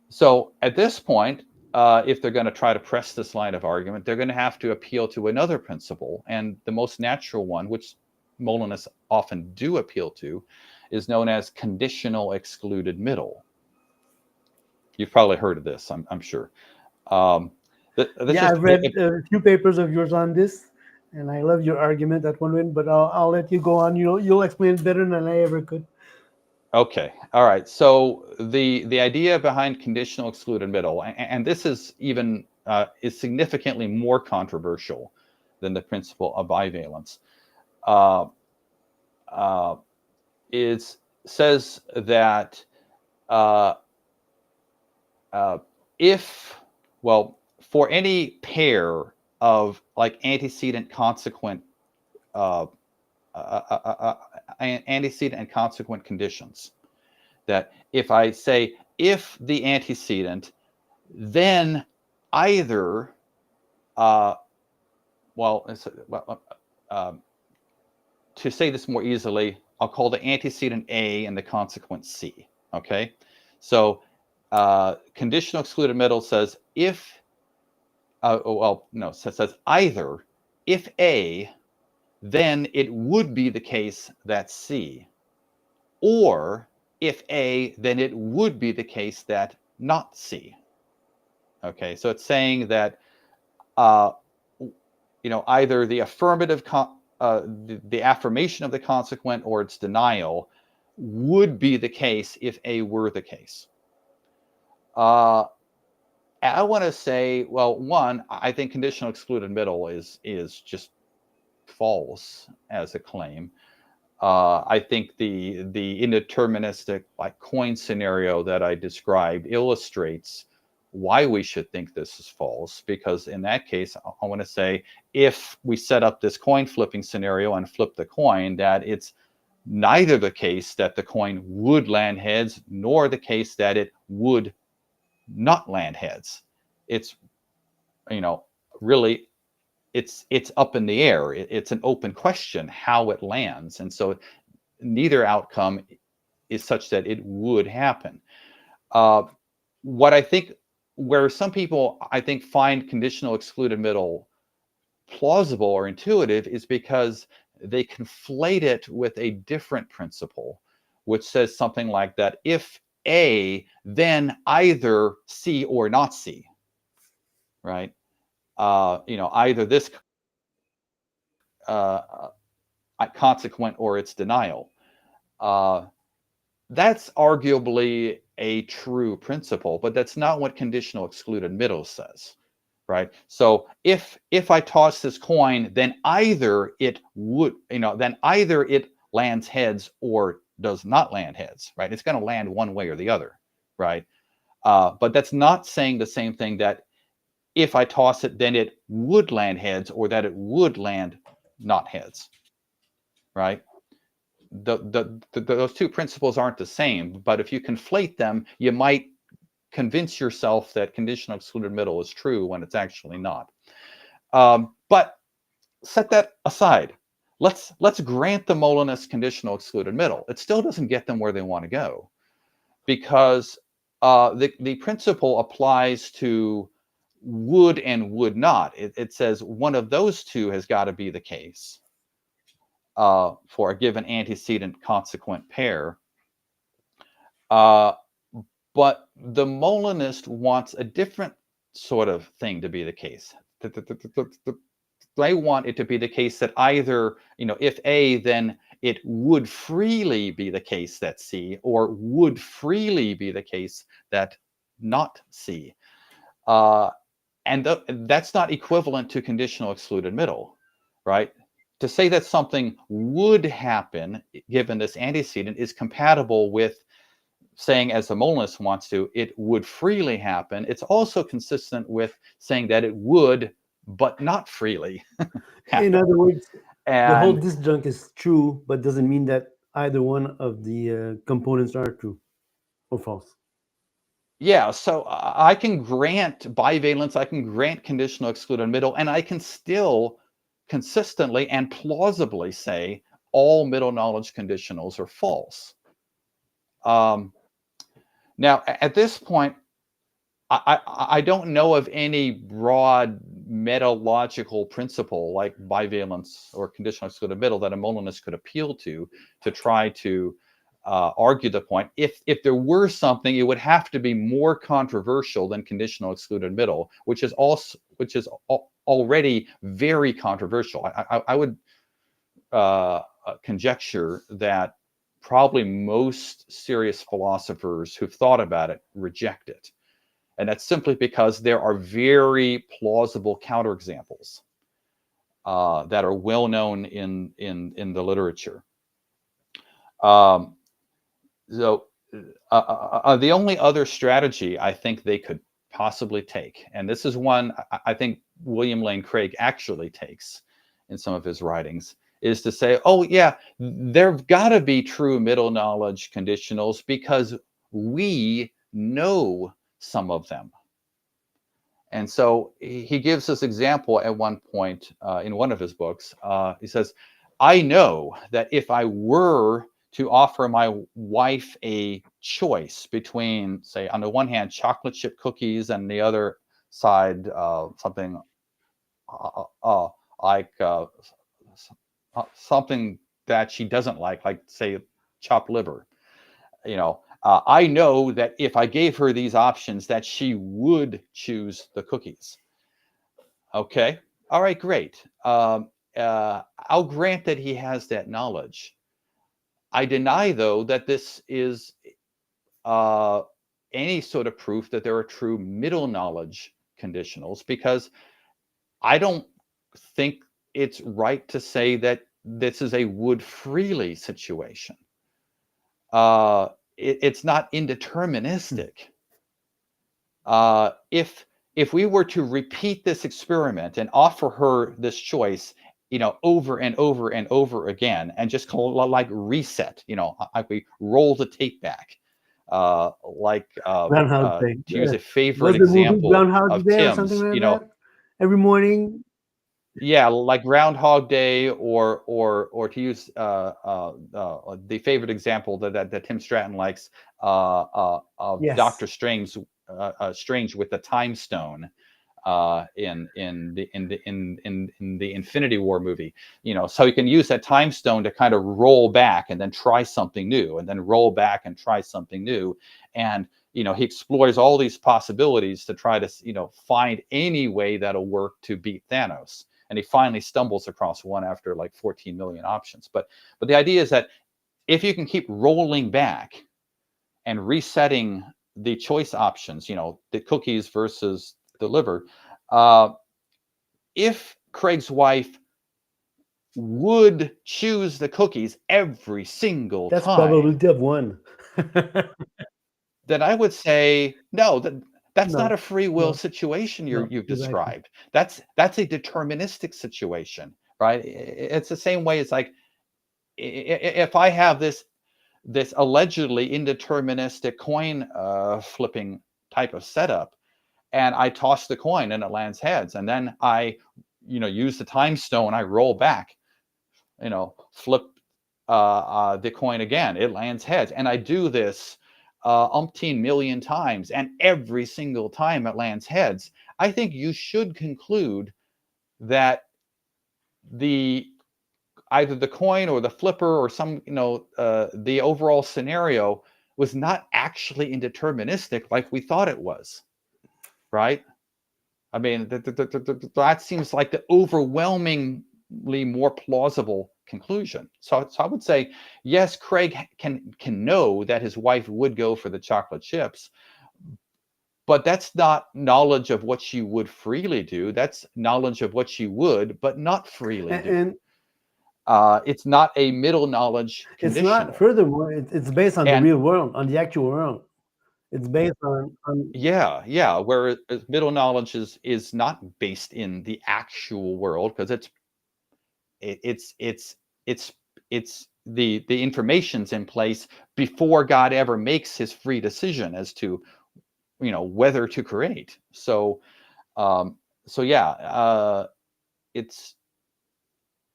So at this point, if they're going to try to press this line of argument, they're going to have to appeal to another principle. And the most natural one, which Molinists often do appeal to, is known as conditional excluded middle. You've probably heard of this, I'm sure. I've read a few papers of yours on this, and I love your argument at one end, but I'll let you go on. You'll explain it better than I ever could. Okay. All right. So the idea behind conditional excluded middle, and this is even is significantly more controversial than the principle of bivalence, says that for any pair of like antecedent consequent antecedent and consequent conditions, that if I say if the antecedent, then either to say this more easily, I'll call the antecedent A and the consequent C. Okay, so conditional excluded middle says if says either if A, then it would be the case that C, or if A, then it would be the case that not C. Okay, so it's saying that either the affirmative the affirmation of the consequent or its denial would be the case if A were the case. I want to say, well, one, I think conditional excluded middle is just false as a claim. I think the indeterministic like coin scenario that I described illustrates why we should think this is false, because in that case, I want to say, if we set up this coin flipping scenario and flip the coin, that it's neither the case that the coin would land heads, nor the case that it would not land heads. It's, really, it's up in the air. It's an open question how it lands. And so neither outcome is such that it would happen. What I think, where some people, I think, find conditional excluded middle plausible or intuitive, is because they conflate it with a different principle, which says something like that: if A, then either C or not C, right? Either this consequent or its denial. That's arguably a true principle, but that's not what conditional excluded middle says, right? So if I toss this coin, then either it would, then either it lands heads or does not land heads, right? It's going to land one way or the other, right? But that's not saying the same thing that if I toss it, then it would land heads, or that it would land not heads, right? Those two principles aren't the same, but if you conflate them, you might convince yourself that conditional excluded middle is true when it's actually not. But set that aside. Let's grant the Molinist conditional excluded middle. It still doesn't get them where they want to go, because the principle applies to would and would not. It says one of those two has got to be the case for a given antecedent consequent pair. But the Molinist wants a different sort of thing to be the case. They want it to be the case that either, if A, then it would freely be the case that C, or would freely be the case that not C. And that's not equivalent to conditional excluded middle, right? To say that something would happen given this antecedent is compatible with saying, as the Molinist wants to, it would freely happen. It's also consistent with saying that it would, but not freely happen. In other words, the whole And disjunct is true, but doesn't mean that either one of the components are true or false. yeah, so I can grant bivalence, I can grant conditional excluded middle, and I can still consistently and plausibly say all middle knowledge conditionals are false. Now, at this point, I don't know of any broad metalogical principle like bivalence or conditional excluded middle that a Molinist could appeal to try to argue the point. If there were something, it would have to be more controversial than conditional excluded middle, which is already very controversial. I would conjecture that probably most serious philosophers who've thought about it reject it. And that's simply because there are very plausible counterexamples that are well known in the literature. So the only other strategy I think they could possibly take, and this is one I think William Lane Craig actually takes in some of his writings, is to say, oh yeah, there've got to be true middle knowledge conditionals because we know some of them. And so he gives this example at one point in one of his books. He says, I know that if I were to offer my wife a choice between, say, on the one hand, chocolate chip cookies, and the other side, something like something that she doesn't like say, chopped liver, I know that if I gave her these options, that she would choose the cookies. Okay. All right, great. I'll grant that he has that knowledge. I deny, though, that this is any sort of proof that there are true middle knowledge conditionals, because I don't think it's right to say that this is a would freely situation. It's not indeterministic. If we were to repeat this experiment and offer her this choice, over and over and over again, and just like reset, like we roll the tape back, like Groundhog Day. to use a favorite Was the movie example Groundhog of Day or something Tim's, like that? Every morning. yeah, like Groundhog Day, or to use the favorite example that Tim Stratton likes, of Yes. Doctor Strange, Strange with the Time Stone, in the Infinity War movie. So you can use that time stone to kind of roll back and then try something new, and then roll back and try something new, and he explores all these possibilities to try to find any way that'll work to beat Thanos. And he finally stumbles across one after like 14 million options. But the idea is that if you can keep rolling back and resetting the choice options, the cookies versus the liver, if Craig's wife would choose the cookies every single That's time, probability of 1. then I would say no. That's not No, a free will no, situation no, you've exactly. described. That's a deterministic situation, right? It's the same way. It's like, if I have this allegedly indeterministic coin flipping type of setup, and I toss the coin and it lands heads, and then I use the time stone, I roll back, flip the coin again, it lands heads, and I do this umpteen million times, and every single time it lands heads. I think you should conclude that the either the coin or the flipper or some the overall scenario was not actually indeterministic like we thought it was, right? I mean, that seems like the overwhelmingly more plausible conclusion. So I would say, yes, Craig can know that his wife would go for the chocolate chips, but that's not knowledge of what she would freely do. That's knowledge of what she would, but not freely do. And It's not a middle knowledge it's not, conditional. furthermore, it's based on the And real world, on the actual world. It's based on yeah, whereas middle knowledge is not based in the actual world, because it's it's the information's in place before God ever makes his free decision as to whether to create. So yeah, it's,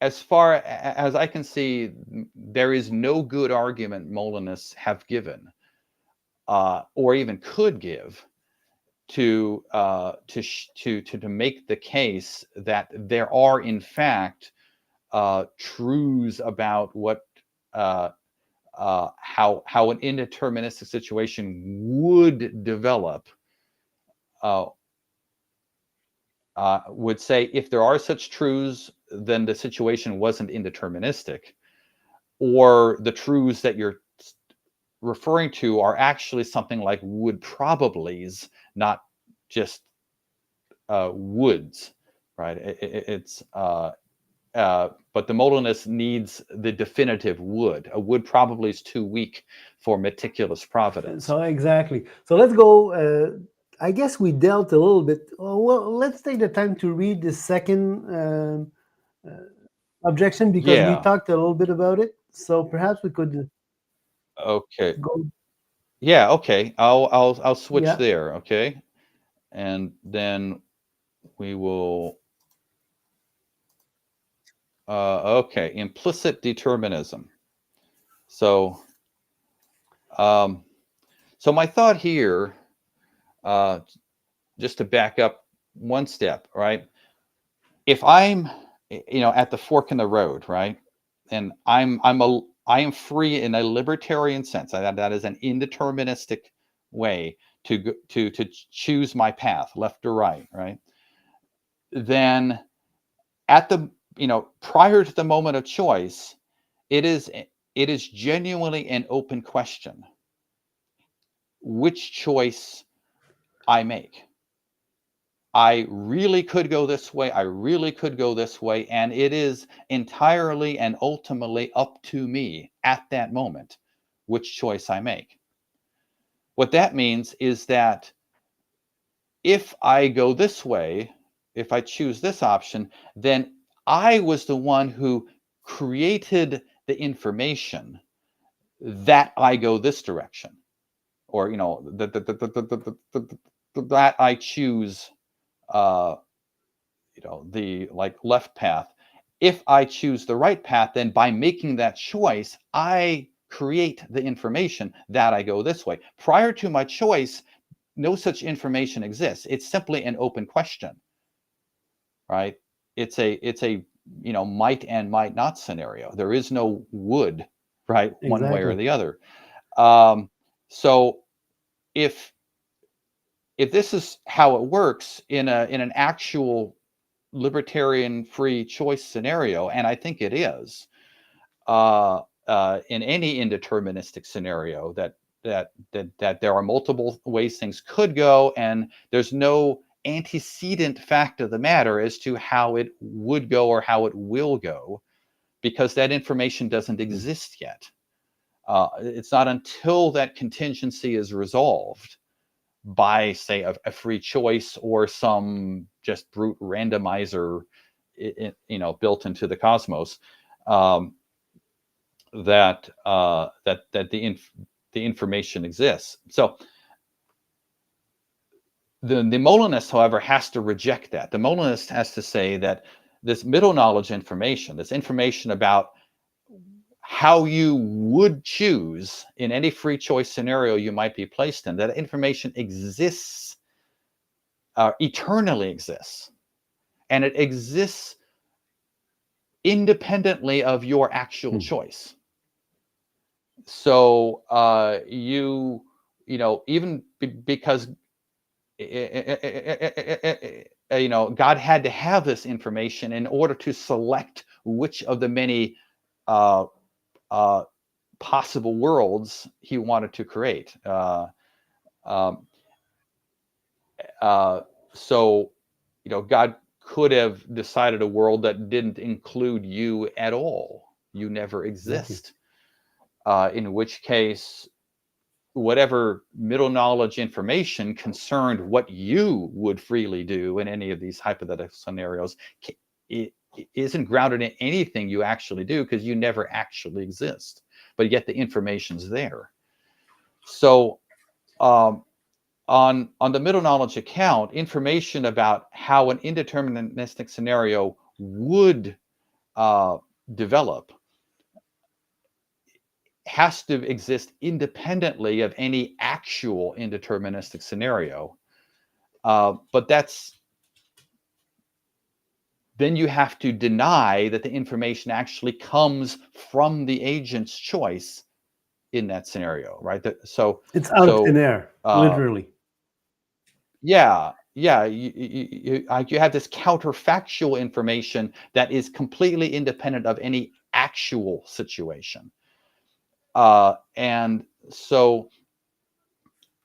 as far as I can see, there is no good argument Molinists have given, or even could give, to make the case that there are in fact truths about what how an indeterministic situation would develop. Would say, if there are such truths, then the situation wasn't indeterministic, or the truths that you're referring to are actually something like would probablys, not just woulds, right? It's but the modalist needs the definitive would. A would probably is too weak for meticulous providence. so exactly. So let's go. I guess we dealt a little bit. Well, let's take the time to read the second objection, because we Yeah. talked a little bit about it. So perhaps we could Okay. go. Yeah. Okay. I'll switch Yeah. there. Okay. And then we will. Okay. Implicit determinism. So, so my thought here, just to back up one step, right? If I'm, at the fork in the road, right, and I am free in a libertarian sense. That is an indeterministic way to choose my path, left or right, right? Then at the prior to the moment of choice, it is genuinely an open question which choice I make. I really could go this way. I really could go this way. And it is entirely and ultimately up to me at that moment which choice I make. What that means is that if I go this way, if I choose this option, then I was the one who created the information that I go this direction, or that I choose, the left path. If I choose the right path, then by making that choice, I create the information that I go this way. Prior to my choice, no such information exists. It's simply an open question, right? It's a might and might not scenario. There is no would, right, one way or Exactly. the other. So if this is how it works in an actual libertarian free choice scenario, and I think it is, in any indeterministic scenario, that there are multiple ways things could go, and there's no antecedent fact of the matter as to how it would go or how it will go, because that information doesn't exist yet. It's not until that contingency is resolved by, say, a free choice or some just brute randomizer, built into the cosmos, that the information exists. So the Molinist, however, has to reject that. The Molinist has to say that this middle knowledge information, this information about how you would choose in any free choice scenario you might be placed in, that information exists, eternally exists, and it exists independently of your actual choice. So even because God had to have this information in order to select which of the many uh, possible worlds he wanted to create. Um, so God could have decided a world that didn't include you at all. You never Exactly. exist. In which case, whatever middle knowledge information concerned what you would freely do in any of these hypothetical scenarios, it isn't grounded in anything you actually do, because you never actually exist, but yet the information's there. So on the middle knowledge account, information about how an indeterministic scenario would develop has to exist independently of any actual indeterministic scenario. But then you have to deny that the information actually comes from the agent's choice in that scenario, right? It's out of thin air, Uh, literally. yeah, you have this counterfactual information that is completely independent of any actual situation. And so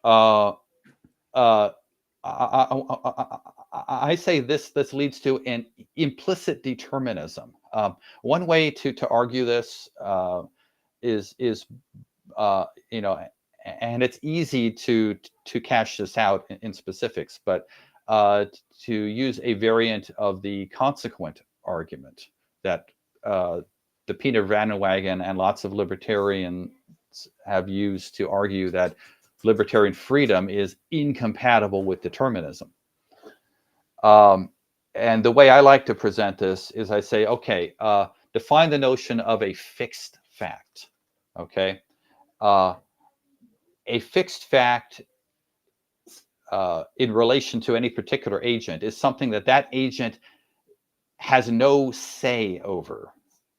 uh, uh, I say this leads to an implicit determinism. One way to argue this is and it's easy to cash this out in specifics, but to use a variant of the consequent argument that the Peter Van Wagen and lots of libertarians have used to argue that libertarian freedom is incompatible with determinism. And the way I like to present this is I say, okay, define the notion of a fixed fact. Okay. A fixed fact in relation to any particular agent is something that agent has no say over,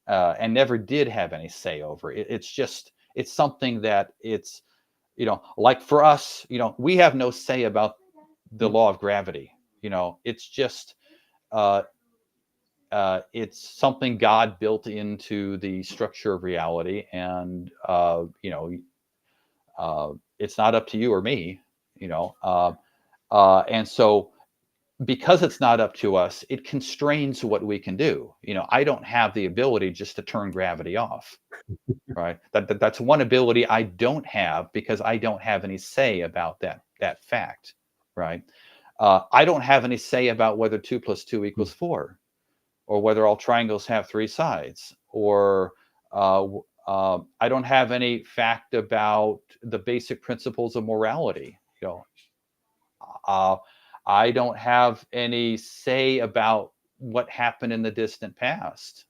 and never did have any say over. It's something that it's, like for us, we have no say about the law of gravity. It's just, it's something God built into the structure of reality, and it's not up to you or me, and so because it's not up to us, it constrains what we can do. I don't have the ability just to turn gravity off, right? That's one ability I don't have, because I don't have any say about that fact, right? I don't have any say about whether 2 + 2 = 4, or whether all triangles have 3 sides, or I don't have any fact about the basic principles of morality. I don't have any say about what happened in the distant past.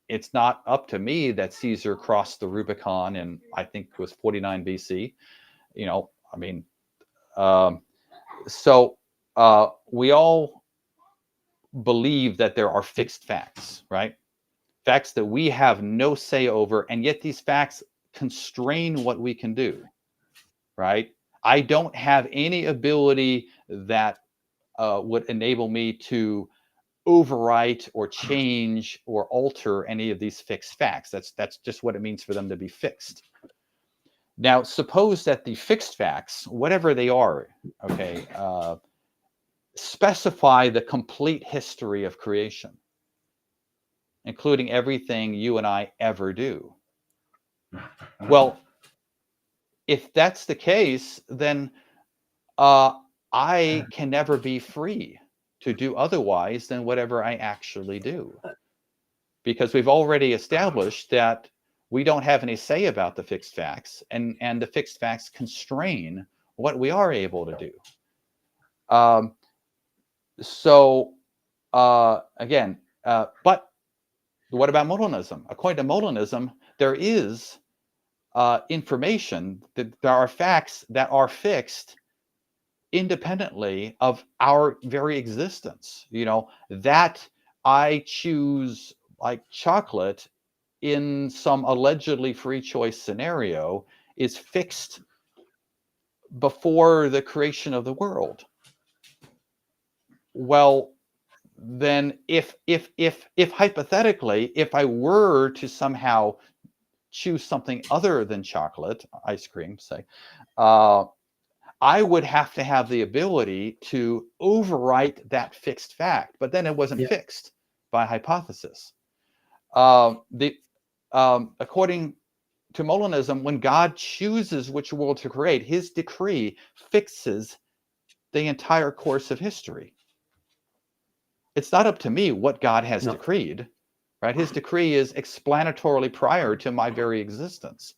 It's not up to me that Caesar crossed the Rubicon in, I think it was 49 BC. I mean, so we all believe that there are fixed facts, right? Facts that we have no say over, and yet these facts constrain what we can do, right? I don't have any ability that would enable me to overwrite or change or alter any of these fixed facts. That's just what it means for them to be fixed. Now, suppose that the fixed facts, whatever they are, okay, specify the complete history of creation, including everything you and I ever do. Well, if that's the case, then I can never be free to do otherwise than whatever I actually do. Because we've already established that we don't have any say about the fixed facts, and the fixed facts constrain what we are able to do. Again, but what about Molinism? According to Molinism, there is information, that there are facts that are fixed independently of our very existence. That I choose like chocolate in some allegedly free choice scenario is fixed before the creation of the world. Well, then if hypothetically, if I were to somehow choose something other than chocolate, ice cream, say, I would have to have the ability to overwrite that fixed fact, but then it wasn't fixed by hypothesis. According to Molinism, when God chooses which world to create, his decree fixes the entire course of history. It's not up to me what God has decreed, right? His decree is explanatorily prior to my very existence.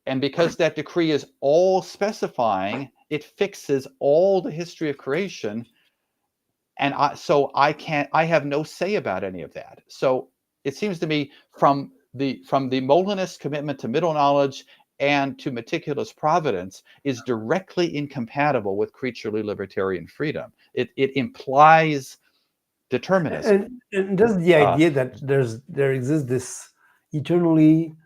And because that decree is all specifying, it fixes all the history of creation. And I have no say about any of that. So it seems to me from the Molinist commitment to middle knowledge and to meticulous providence is directly incompatible with creaturely libertarian freedom. It implies determinism. And just the idea that there exists this eternal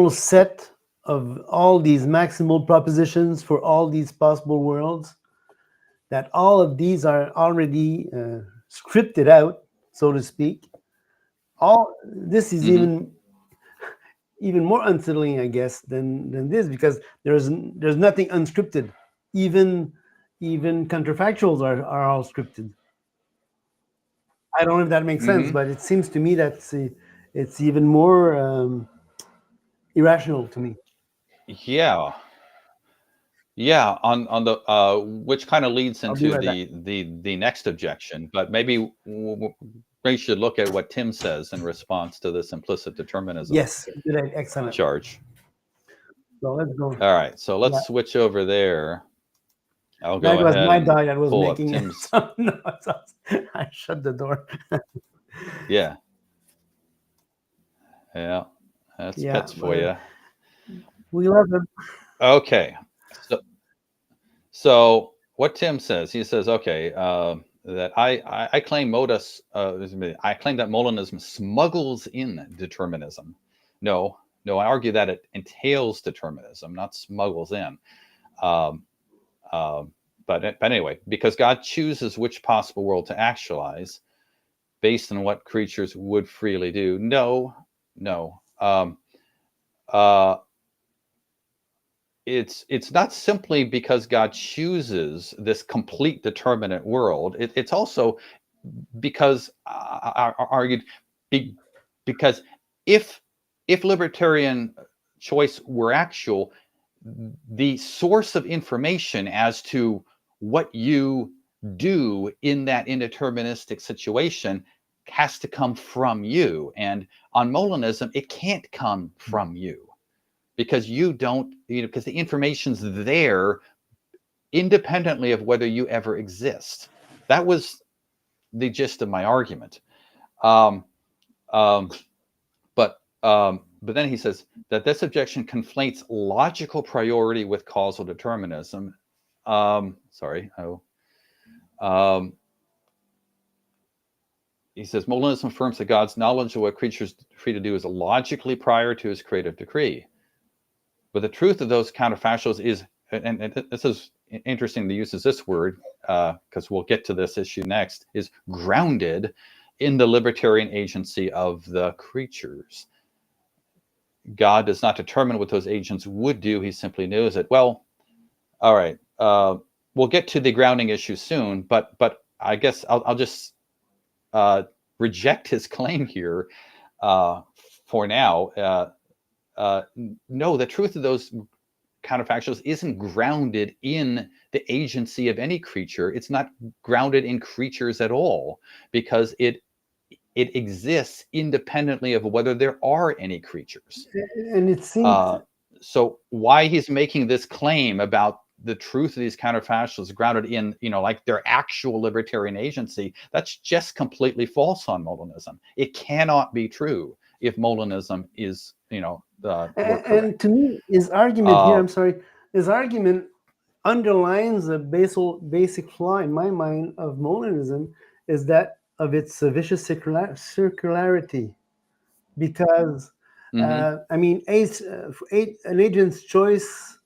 set of all these maximal propositions for all these possible worlds, that all of these are already scripted out, so to speak. This is even more unsettling, I guess, than this, because there's nothing unscripted. Even counterfactuals are all scripted. I don't know if that makes sense, but it seems to me that it's even more irrational to me. Yeah. On the which kind of leads into the next objection, but maybe we should look at what Tim says in response to this implicit determinism. Yes, excellent charge. So let's go. All right, so let's switch over there. I'll that go was ahead my and dog that was pull up making Tim's. I shut the door. Yeah, that's pets for you. We love them. Okay, so what Tim says, he says, okay, that I claim I claim that Molinism smuggles in determinism. No, I argue that it entails determinism, not smuggles in. But anyway, because God chooses which possible world to actualize based on what creatures would freely do. No. It's not simply because God chooses this complete determinate world. It's also because I argued because if libertarian choice were actual, the source of information as to what you do in that indeterministic situation has to come from you. And on Molinism, it can't come from you because you don't, because the information's there independently of whether you ever exist. That was the gist of my argument. But then he says that this objection conflates logical priority with causal determinism. He says Molinism affirms that God's knowledge of what creatures are free to do is logically prior to his creative decree. But the truth of those counterfactuals is, and this is interesting to use this word, because we'll get to this issue next, is grounded in the libertarian agency of the creatures. God does not determine what those agents would do. He simply knows it. Well, all right. We'll get to the grounding issue soon, but I guess I'll just reject his claim here for now. No, the truth of those counterfactuals isn't grounded in the agency of any creature. It's not grounded in creatures at all, because it exists independently of whether there are any creatures. And it seems so why he's making this claim about the truth of these counterfactuals grounded in, like their actual libertarian agency, that's just completely false on Molinism. It cannot be true if Molinism is, and to me, his argument here, his argument underlines a basic flaw in my mind of Molinism, is that of its vicious circularity. Because, I mean, an agent's choice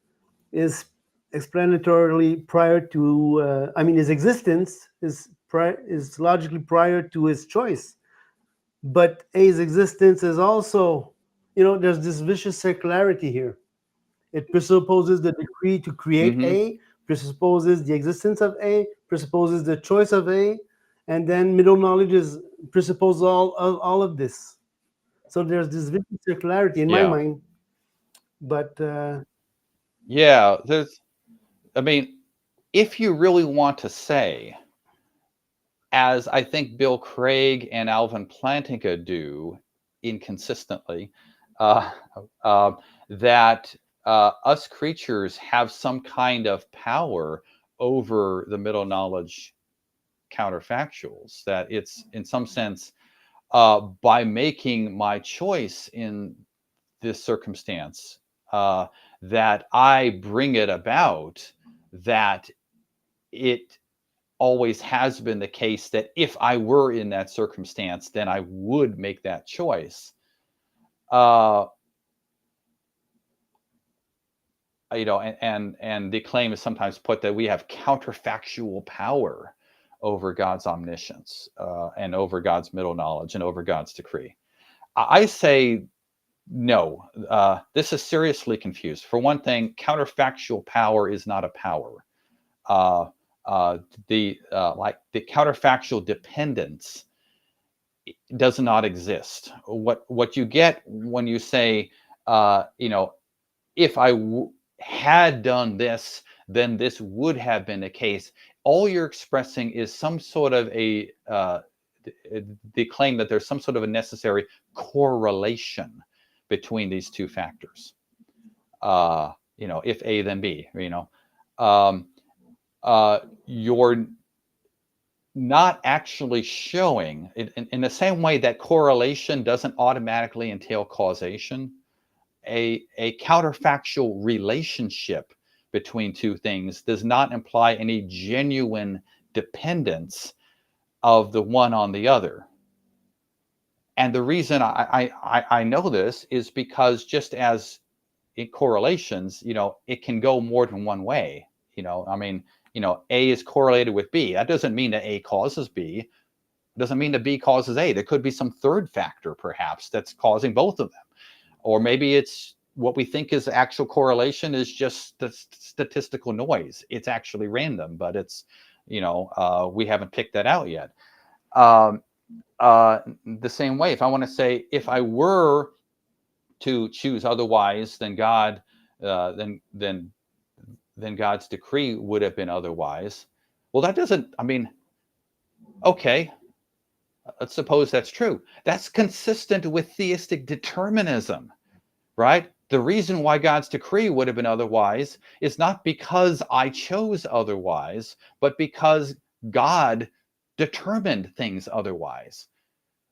is explanatorily prior to, his existence is logically prior to his choice. But A's existence is also, there's this vicious circularity here. It presupposes the decree to create A, presupposes the existence of A, presupposes the choice of A, and then middle knowledge presupposes all of this. So there's this vicious circularity in my mind. But if you really want to say, as I think Bill Craig and Alvin Plantinga do inconsistently, that us creatures have some kind of power over the middle knowledge counterfactuals, that it's in some sense, by making my choice in this circumstance, that I bring it about, that it always has been the case that if I were in that circumstance, then I would make that choice. And the claim is sometimes put that we have counterfactual power over God's omniscience, and over God's middle knowledge, and over God's decree. I say no. This is seriously confused. For one thing, counterfactual power is not a power. The counterfactual dependence does not exist. What you get when you say, if I had done this, then this would have been the case. All you're expressing is some sort of the claim that there's some sort of a necessary correlation between these two factors. If A, then B. You're not actually showing, in the same way that correlation doesn't automatically entail causation, a counterfactual relationship between two things does not imply any genuine dependence of the one on the other. And the reason I know this is because, just as in correlations, it can go more than one way. A is correlated with B. That doesn't mean that A causes B. It doesn't mean that B causes A. There could be some third factor, perhaps, that's causing both of them. Or maybe it's what we think is actual correlation is just statistical noise. It's actually random, but it's, we haven't picked that out yet. The same way, if I want to say, if I were to choose otherwise, then God then God's decree would have been otherwise. Well, that doesn't. I mean, okay, let's suppose that's true. That's consistent with theistic determinism, right? The reason why God's decree would have been otherwise is not because I chose otherwise, but because God determined things otherwise,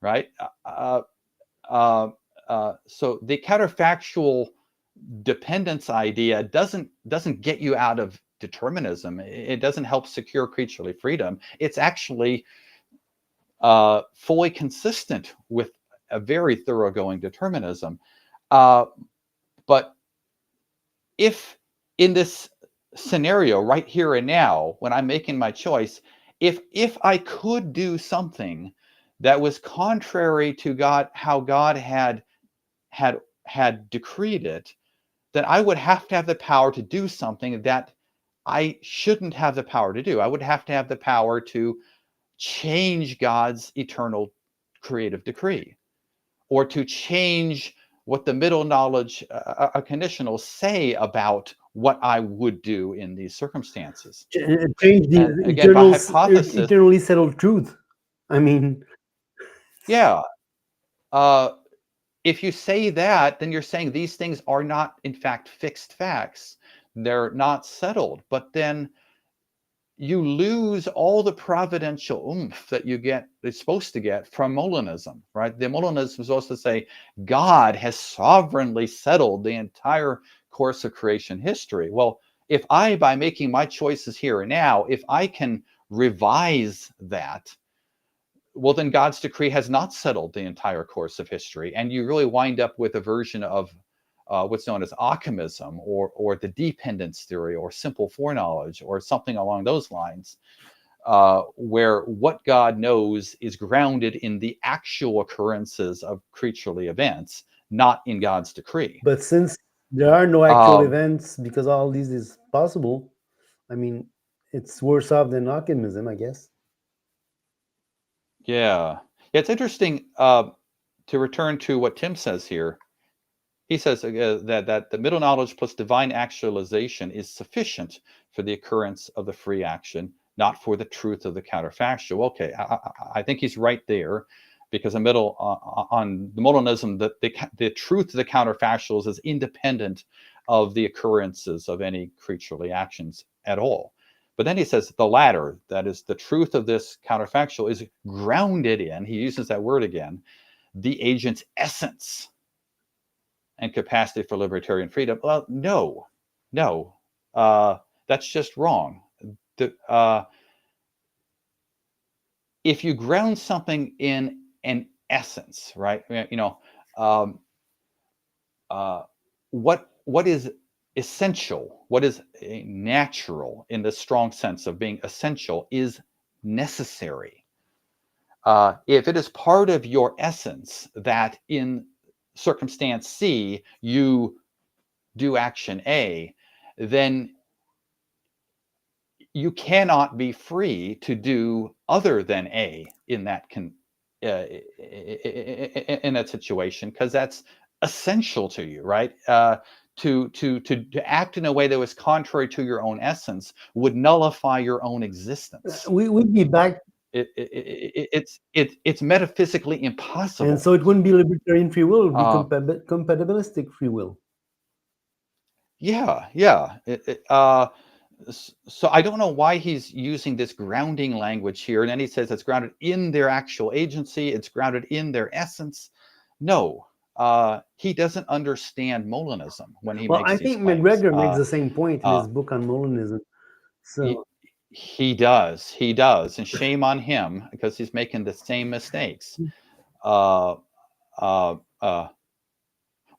right? So the counterfactual dependence idea doesn't get you out of determinism. It doesn't help secure creaturely freedom. It's actually fully consistent with a very thoroughgoing determinism. But if in this scenario right here and now, when I'm making my choice, if I could do something that was contrary to God, how God had decreed it, then I would have to have the power to do something that I shouldn't have the power to do. I would have to have the power to change God's eternal creative decree, or to change what the middle knowledge conditionals say about what I would do in these circumstances. Change the And again, by hypothesis, eternally settled truth. I mean, yeah. If you say that, then you're saying these things are not, in fact, fixed facts. They're not settled. But then you lose all the providential oomph that it's supposed to get from Molinism, right? The Molinism is supposed to say God has sovereignly settled the entire course of creation history. Well, if I, by making my choices here and now, if I can revise that, well, then God's decree has not settled the entire course of history. And you really wind up with a version of what's known as Occamism, or the dependence theory, or simple foreknowledge, or something along those lines, where what God knows is grounded in the actual occurrences of creaturely events, not in God's decree. but since there are no actual events, because all this is possible, I mean, it's worse off than optimism, I guess. Yeah. It's interesting to return to what Tim says here. He says that the middle knowledge plus divine actualization is sufficient for the occurrence of the free action, not for the truth of the counterfactual. Okay, I think he's right there, because the middle on the Molinism, the truth of the counterfactuals is independent of the occurrences of any creaturely actions at all. But then he says the latter, that is, the truth of this counterfactual, is grounded in, he uses that word again, the agent's essence and capacity for libertarian freedom. Well, no, that's just wrong. If you ground something in an essence, right? What is essential, what is natural in the strong sense of being essential, is necessary. If it is part of your essence that in circumstance C, you do action A, then you cannot be free to do other than A in that in that situation, because that's essential to you, right? To act in a way that was contrary to your own essence would nullify your own existence. We'd be back. It's metaphysically impossible. And so it wouldn't be libertarian free will, it would be compatibilistic free will. Yeah. So I don't know why he's using this grounding language here. And then he says it's grounded in their actual agency. It's grounded in their essence. No, he doesn't understand Molinism when he makes these claims. McGregor makes the same point in his book on Molinism. So he does, and shame on him, because he's making the same mistakes. What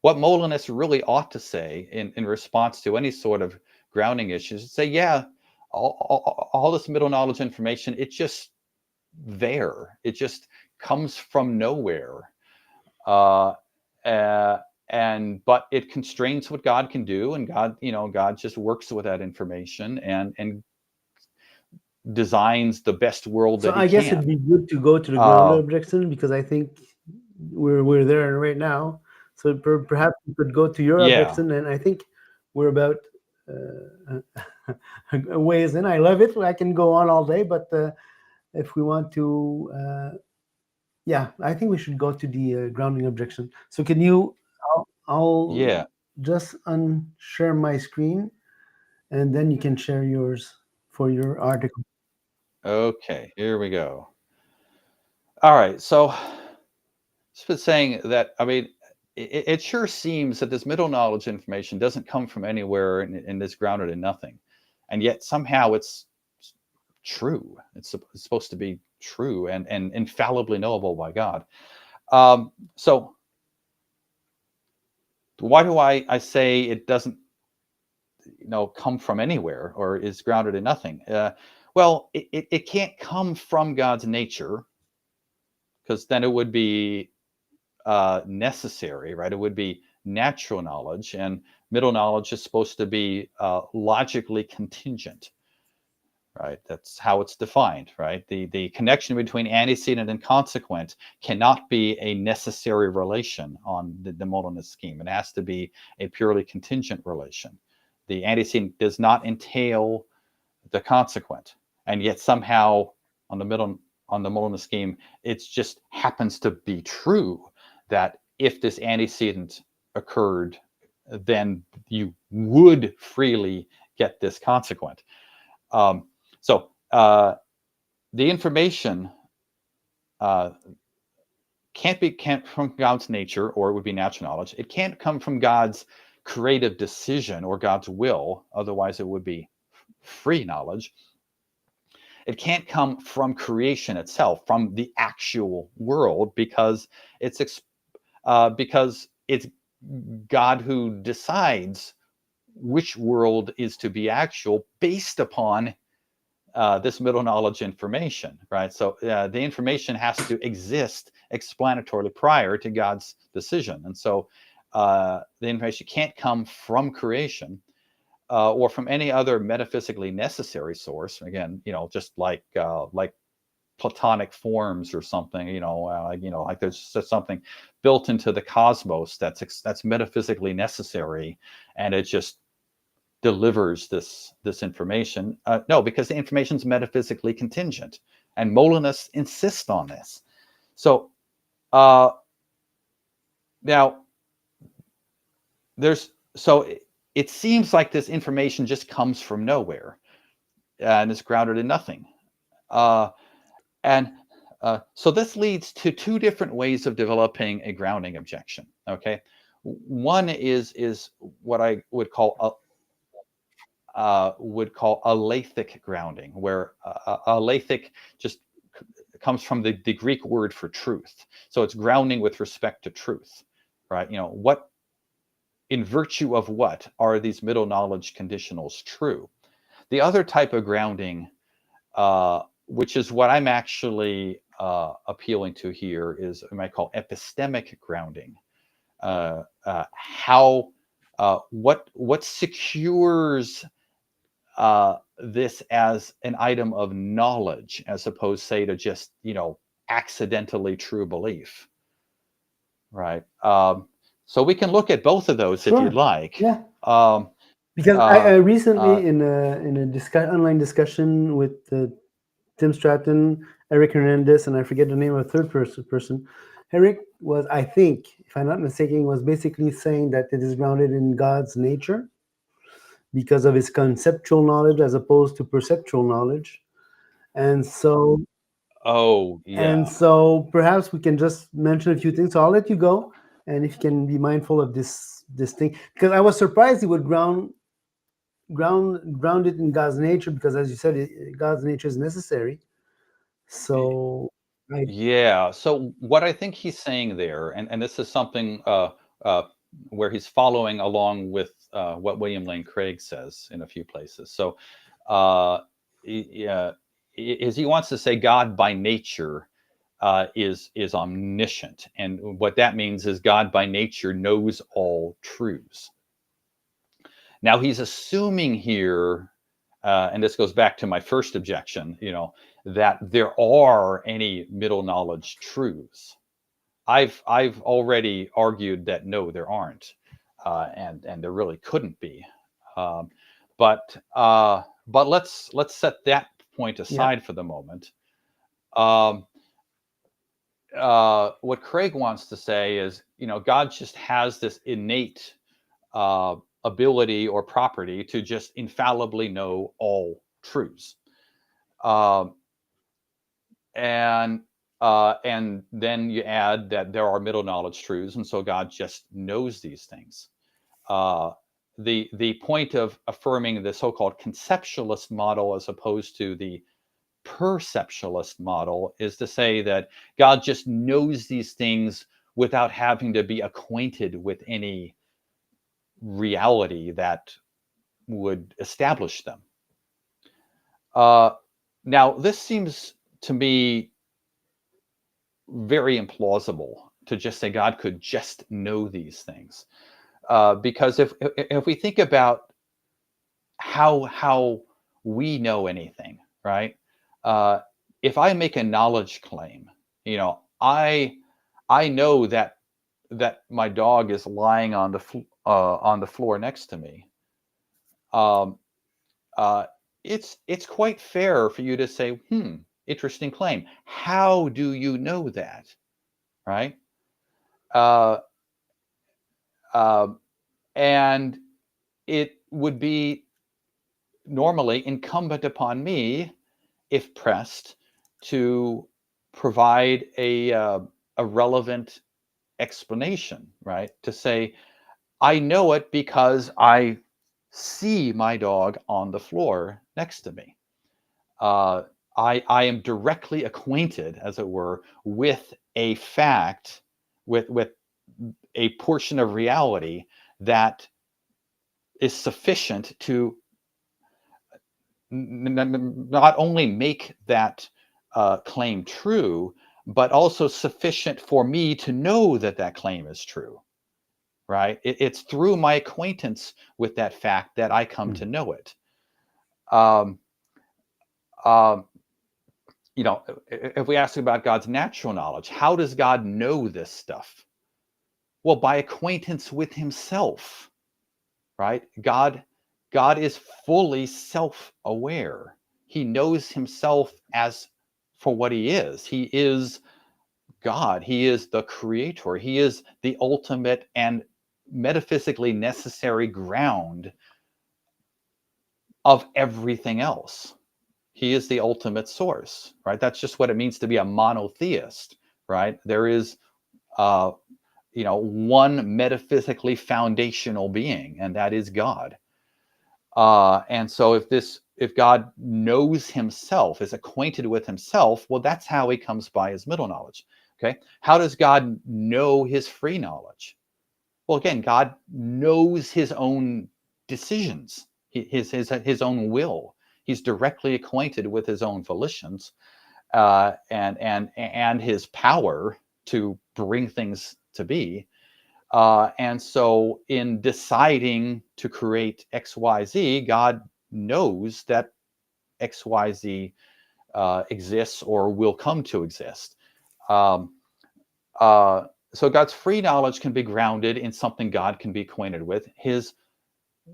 Molinists really ought to say in response to any sort of grounding issues is say, yeah, all this middle knowledge information, it's just there. It just comes from nowhere. But it constrains what God can do, and God just works with that information and designs the best world that he can. So I guess it'd be good to go to the grounding objection, because I think we're there right now. So perhaps you could go to your objection, and I think we're about a ways in. I love it. I can go on all day, but if we want to, yeah, I think we should go to the grounding objection. So can you? I'll just unshare my screen, and then you can share yours for your article. Okay, here we go. All right, so it's been saying that, I mean, it sure seems that this middle knowledge information doesn't come from anywhere and is grounded in nothing. And yet somehow it's true. It's supposed to be true and infallibly knowable by God. So why do I say it doesn't, come from anywhere or is grounded in nothing? Well, it can't come from God's nature, because then it would be necessary, right? It would be natural knowledge, and middle knowledge is supposed to be logically contingent, right? That's how it's defined, right? The connection between antecedent and consequent cannot be a necessary relation on the Molinist scheme. It has to be a purely contingent relation. The antecedent does not entail the consequent, and yet somehow on the Molinist scheme, it just happens to be true that if this antecedent occurred, then you would freely get this consequent. So the information can't from God's nature, or it would be natural knowledge. It can't come from God's creative decision or God's will, otherwise it would be free knowledge. It can't come from creation itself, from the actual world, because it's God who decides which world is to be actual based upon this middle knowledge information, right? So the information has to exist explanatorily prior to God's decision. And so the information can't come from creation or from any other metaphysically necessary source. Again, just like Platonic forms or something, like there's just something built into the cosmos that's metaphysically necessary, and it just delivers this information. No, because the information is metaphysically contingent, and Molinists insist on this. So now it seems like this information just comes from nowhere and is grounded in nothing. So this leads to two different ways of developing a grounding objection. Okay, one is what I would call a lathic grounding, where a lathic just comes from the Greek word for truth. So it's grounding with respect to truth, right? What, in virtue of what are these middle knowledge conditionals true? The other type of grounding, which is what I'm actually appealing to here, is what I might call epistemic grounding. What secures this as an item of knowledge, as opposed, say, to just accidentally true belief, right? So we can look at both of those if you'd like. Yeah. Because I recently in a online discussion with Tim Stratton, Eric Hernandez, and I forget the name of the third person. Eric was, I think, if I'm not mistaken, was basically saying that it is grounded in God's nature because of his conceptual knowledge as opposed to perceptual knowledge. And so perhaps we can just mention a few things. So I'll let you go, and if you can be mindful of this thing, because I was surprised he would ground it in God's nature, because, as you said, God's nature is necessary. So so what I think he's saying there, and this is something where he's following along with what William Lane Craig says in a few places. So is he wants to say God by nature is omniscient, and what that means is God by nature knows all truths. Now he's assuming here, and this goes back to my first objection, that there are any middle knowledge truths. I've already argued that no, there aren't, and there really couldn't be. But let's set that point aside for the moment. What Craig wants to say is, God just has this innate ability or property to just infallibly know all truths. And then you add that there are middle knowledge truths, and so God just knows these things. The point of affirming the so-called conceptualist model as opposed to the perceptualist model is to say that God just knows these things without having to be acquainted with any reality that would establish them. Now, this seems to me very implausible to just say God could just know these things. Because if we think about how we know anything, right? If I make a knowledge claim, I know that my dog is lying on the floor next to me. It's quite fair for you to say, interesting claim. How do you know that, right? And it would be normally incumbent upon me, if pressed, to provide a relevant explanation, right? To say, I know it because I see my dog on the floor next to me. I am directly acquainted, as it were, with a fact, with a portion of reality that is sufficient to not only make that claim true, but also sufficient for me to know that that claim is true, right? It's through my acquaintance with that fact that I come to know it. If we ask about God's natural knowledge, how does God know this stuff? Well, by acquaintance with himself, right? God is fully self-aware. He knows himself as for what he is. He is God. He is the creator. He is the ultimate and metaphysically necessary ground of everything else. He is the ultimate source, right? That's just what it means to be a monotheist, right? There is one metaphysically foundational being, and that is God. And so if God knows himself, is acquainted with himself, well, that's how he comes by his middle knowledge. Okay. How does God know his free knowledge? Well, again, God knows his own decisions, his own will. He's directly acquainted with his own volitions, and his power to bring things to be. And so in deciding to create XYZ, God knows that XYZ exists or will come to exist. So God's free knowledge can be grounded in something God can be acquainted with. His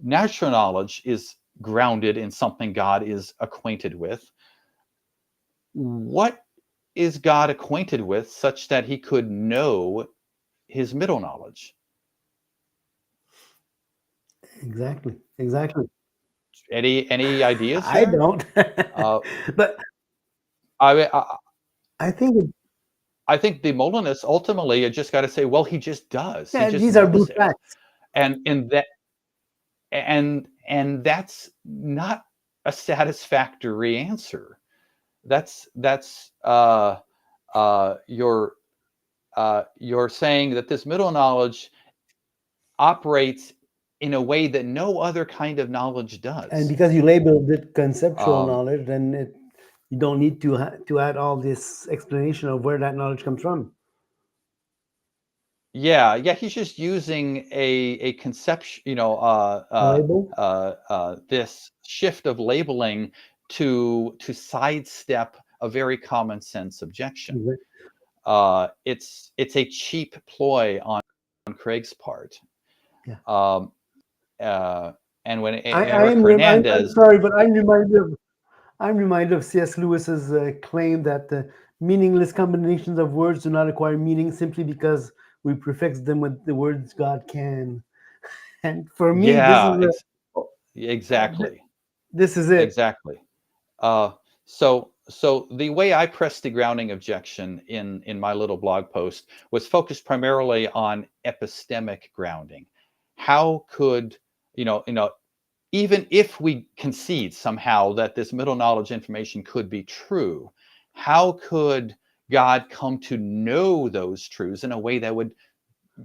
natural knowledge is grounded in something God is acquainted with. What is God acquainted with such that he could know his middle knowledge? Exactly. Any ideas I here? don't. But I I think I think the Molinists ultimately you just got to say, well, he just does. He just these are knows brute it, facts. and that's not a satisfactory answer. That's you're saying that this middle knowledge operates in a way that no other kind of knowledge And does. because you labeled it conceptual Um, knowledge, then you don't need to add all this explanation of where that knowledge comes from. Yeah, he's just using a conception, A label. this shift of labeling to sidestep a very common sense objection. It's a cheap ploy on Craig's part. Yeah. Um, uh, And when I'm, Eric I'm Hernandez, sorry, but I'm reminded of C.S. Lewis's claim that meaningless combinations of words do not acquire meaning simply because we prefix them with the words God can. And for me, yeah, uh, exactly, this is it. exactly. Uh, so the way I pressed the grounding objection in my little blog post was focused primarily on epistemic grounding. How could even if we concede somehow that this middle knowledge information could be true, how could God come to know those truths in a way that would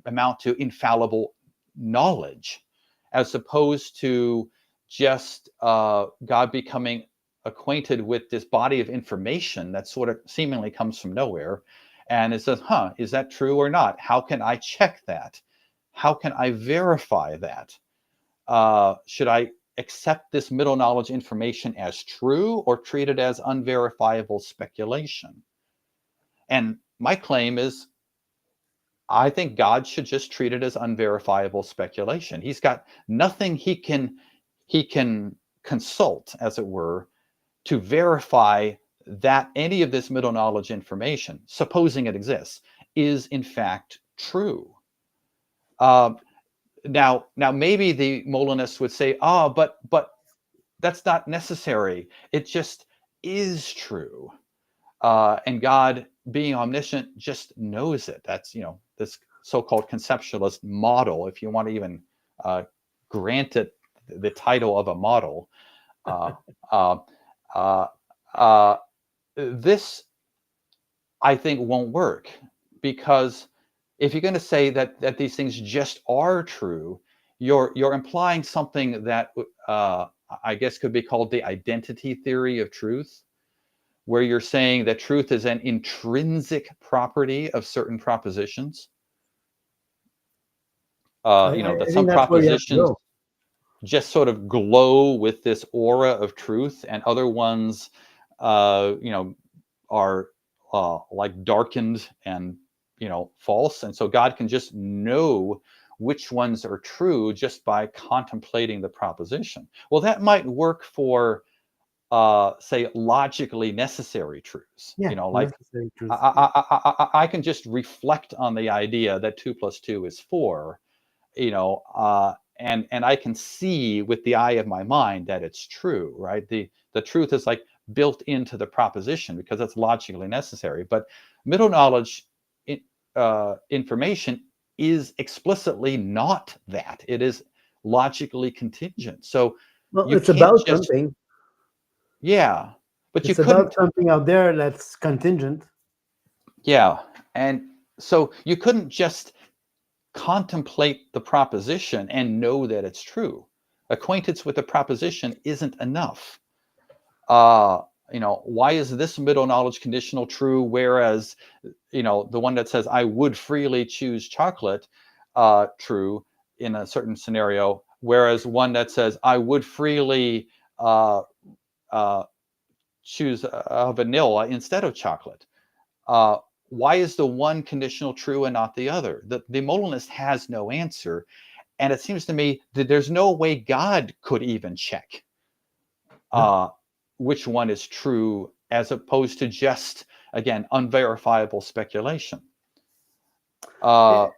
amount to infallible knowledge, as opposed to just God becoming acquainted with this body of information that sort of seemingly comes from nowhere, and it says, "Huh, is that true or not? How can I check that? How can I verify that? Should I accept this middle knowledge information as true or treat it as unverifiable speculation?" And my claim is, I think God should just treat it as unverifiable speculation. He's got nothing he can consult, as it were, to verify that any of this middle knowledge information, supposing it exists, is in fact true. Uh, now maybe the Molinists would say, but that's not necessary. It just is true. And God, being omniscient, just knows it. That's this so-called conceptualist model, if you want to even grant it the title of a model. Uh, uh, uh, uh, this, I think, won't work, because if you're going to say that these things just are true, you're implying something that I guess could be called the identity theory of truth, where you're saying that truth is an intrinsic property of certain propositions. I That some think that's where you have to propositions go. just sort of glow with this aura of truth, and other ones, are like darkened and false. And so God can just know which ones are true just by contemplating the proposition. Well, that might work for say logically necessary truths. Yeah, Like necessary I, truth. Yeah. I can just reflect on the idea that 2 + 2 is 4, and I can see with the eye of my mind that it's true, right? The truth is like built into the proposition because it's logically necessary. But middle knowledge information is explicitly not that. It is logically contingent. So Well, you it's can't about just, something. yeah, but you It's about couldn't, something out there that's contingent. yeah. And so you couldn't just contemplate the proposition and know that it's true. Acquaintance with the proposition isn't enough. Uh, why is this middle knowledge conditional true, whereas, the one that says I would freely choose chocolate, true in a certain scenario, whereas one that says I would freely uh, uh, choose vanilla instead of chocolate. Uh, why is the one conditional true and not the other? The Molinist has no answer. And it seems to me that there's no way God could even check No. uh, which one is true, as opposed to just, again, unverifiable speculation. Eh, Uh,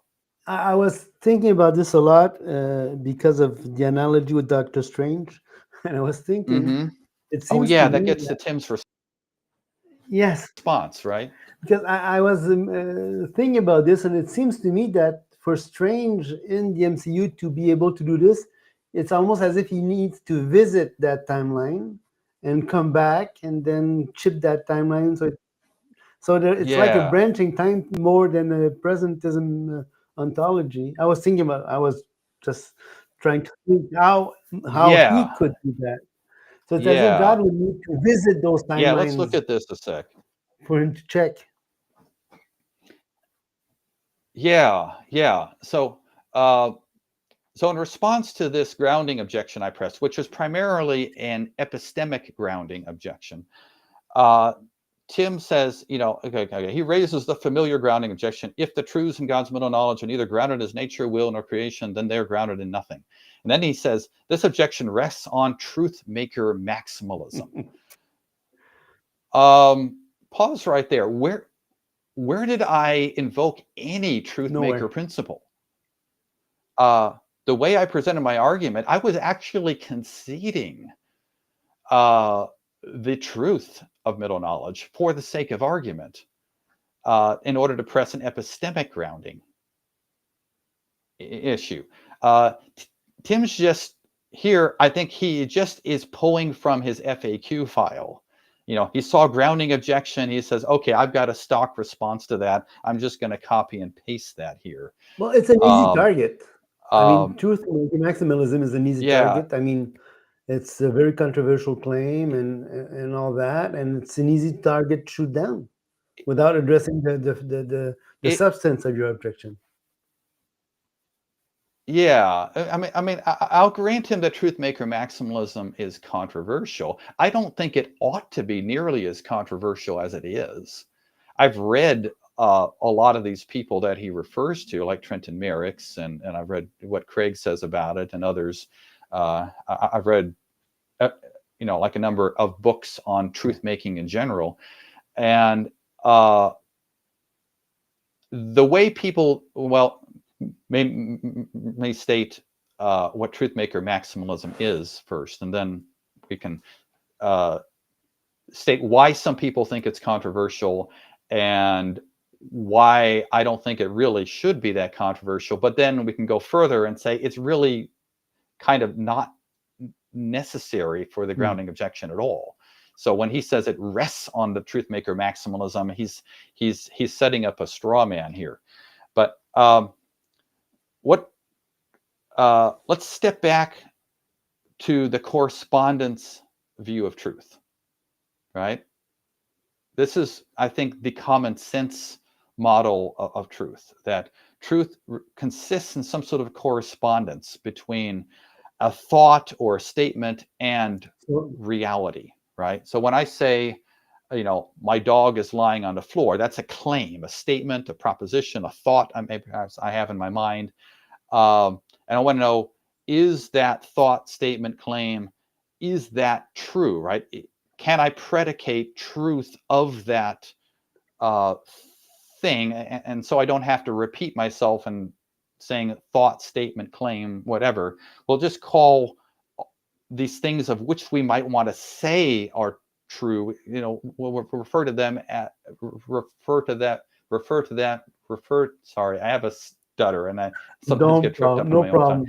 I was thinking about this a lot because of the analogy with Doctor Strange. And I was thinking, mhm. it Oh, seems to yeah, that me gets to that, Tim's yes, response, right? because I was thinking about this, and it seems to me that for Strange in the MCU to be able to do this, it's almost as if he needs to visit that timeline and come back and then chip that timeline. So it's like a Yeah, branching time more than a presentism ontology. I was just trying to think how he yeah, could do that. So it's as if yeah, God would need to visit those yeah. Let's look timelines at this a sec. for him to check. Yeah, yeah. Uh, So in response to this grounding objection I pressed, which was primarily an epistemic grounding objection, uh, Tim says, okay, he raises the familiar grounding objection. If the truths in God's middle knowledge are neither grounded in his nature, will, nor creation, then they're grounded in nothing. And then he says, this objection rests on Truthmaker maximalism. Pause right there. Where did I invoke any Truthmaker principle? The way I presented my argument, I was actually conceding the truth of middle knowledge for the sake of argument, in order to press an epistemic grounding issue. Tim's just here, I think he just is pulling from his FAQ file. He saw grounding objection. He says, okay, I've got a stock response to that. I'm just going to copy and paste that here. Well, it's an easy target. I mean, Truthmaker maximalism is an easy target. I mean, it's a very controversial claim and all that, and it's an easy target to shoot down without addressing the substance of your objection. Yeah, I mean, I'll grant him that Truthmaker maximalism is controversial. I don't think it ought to be nearly as controversial as it is. I've read a lot of these people that he refers to, like Trenton Merricks, and I've read what Craig says about it, and others. I've read, like a number of books on truth-making in general, and the way people, may state what Truthmaker maximalism is first, and then we can state why some people think it's controversial and why I don't think it really should be that controversial. But then we can go further and say it's really kind of not necessary for the grounding objection at all. So when he says it rests on the Truthmaker maximalism, he's setting up a straw man here. But let's step back to the correspondence view of truth, right? This is, I think, the common sense model of truth, that truth consists in some sort of correspondence between a thought or a statement and reality, right? So when I say, my dog is lying on the floor, that's a claim, a statement, a proposition, a thought perhaps I have in my mind. And I want to know, is that thought, statement, claim, is that true, right? Can I predicate truth of that thing? And so I don't have to repeat myself and saying thought, statement, claim, whatever. We'll just call these things of which we might want to say are true. We'll refer to them at sorry, I have a stutter and I sometimes get tripped up. No problem.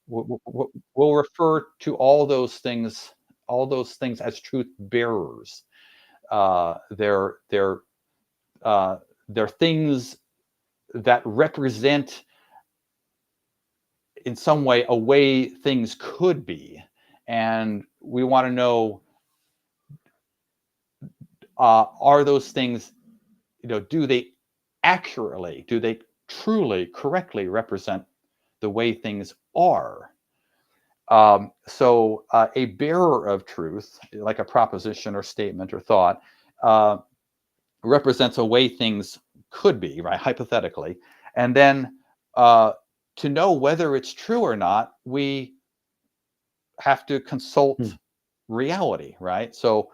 We'll refer to all those things as truth bearers. They're things that represent in some way a way things could be, and we want to know, are those things, do they truly, correctly represent the way things are? So a bearer of truth, like a proposition or statement or thought, represents a way things could be, right, hypothetically. And then to know whether it's true or not, we have to consult reality, right? So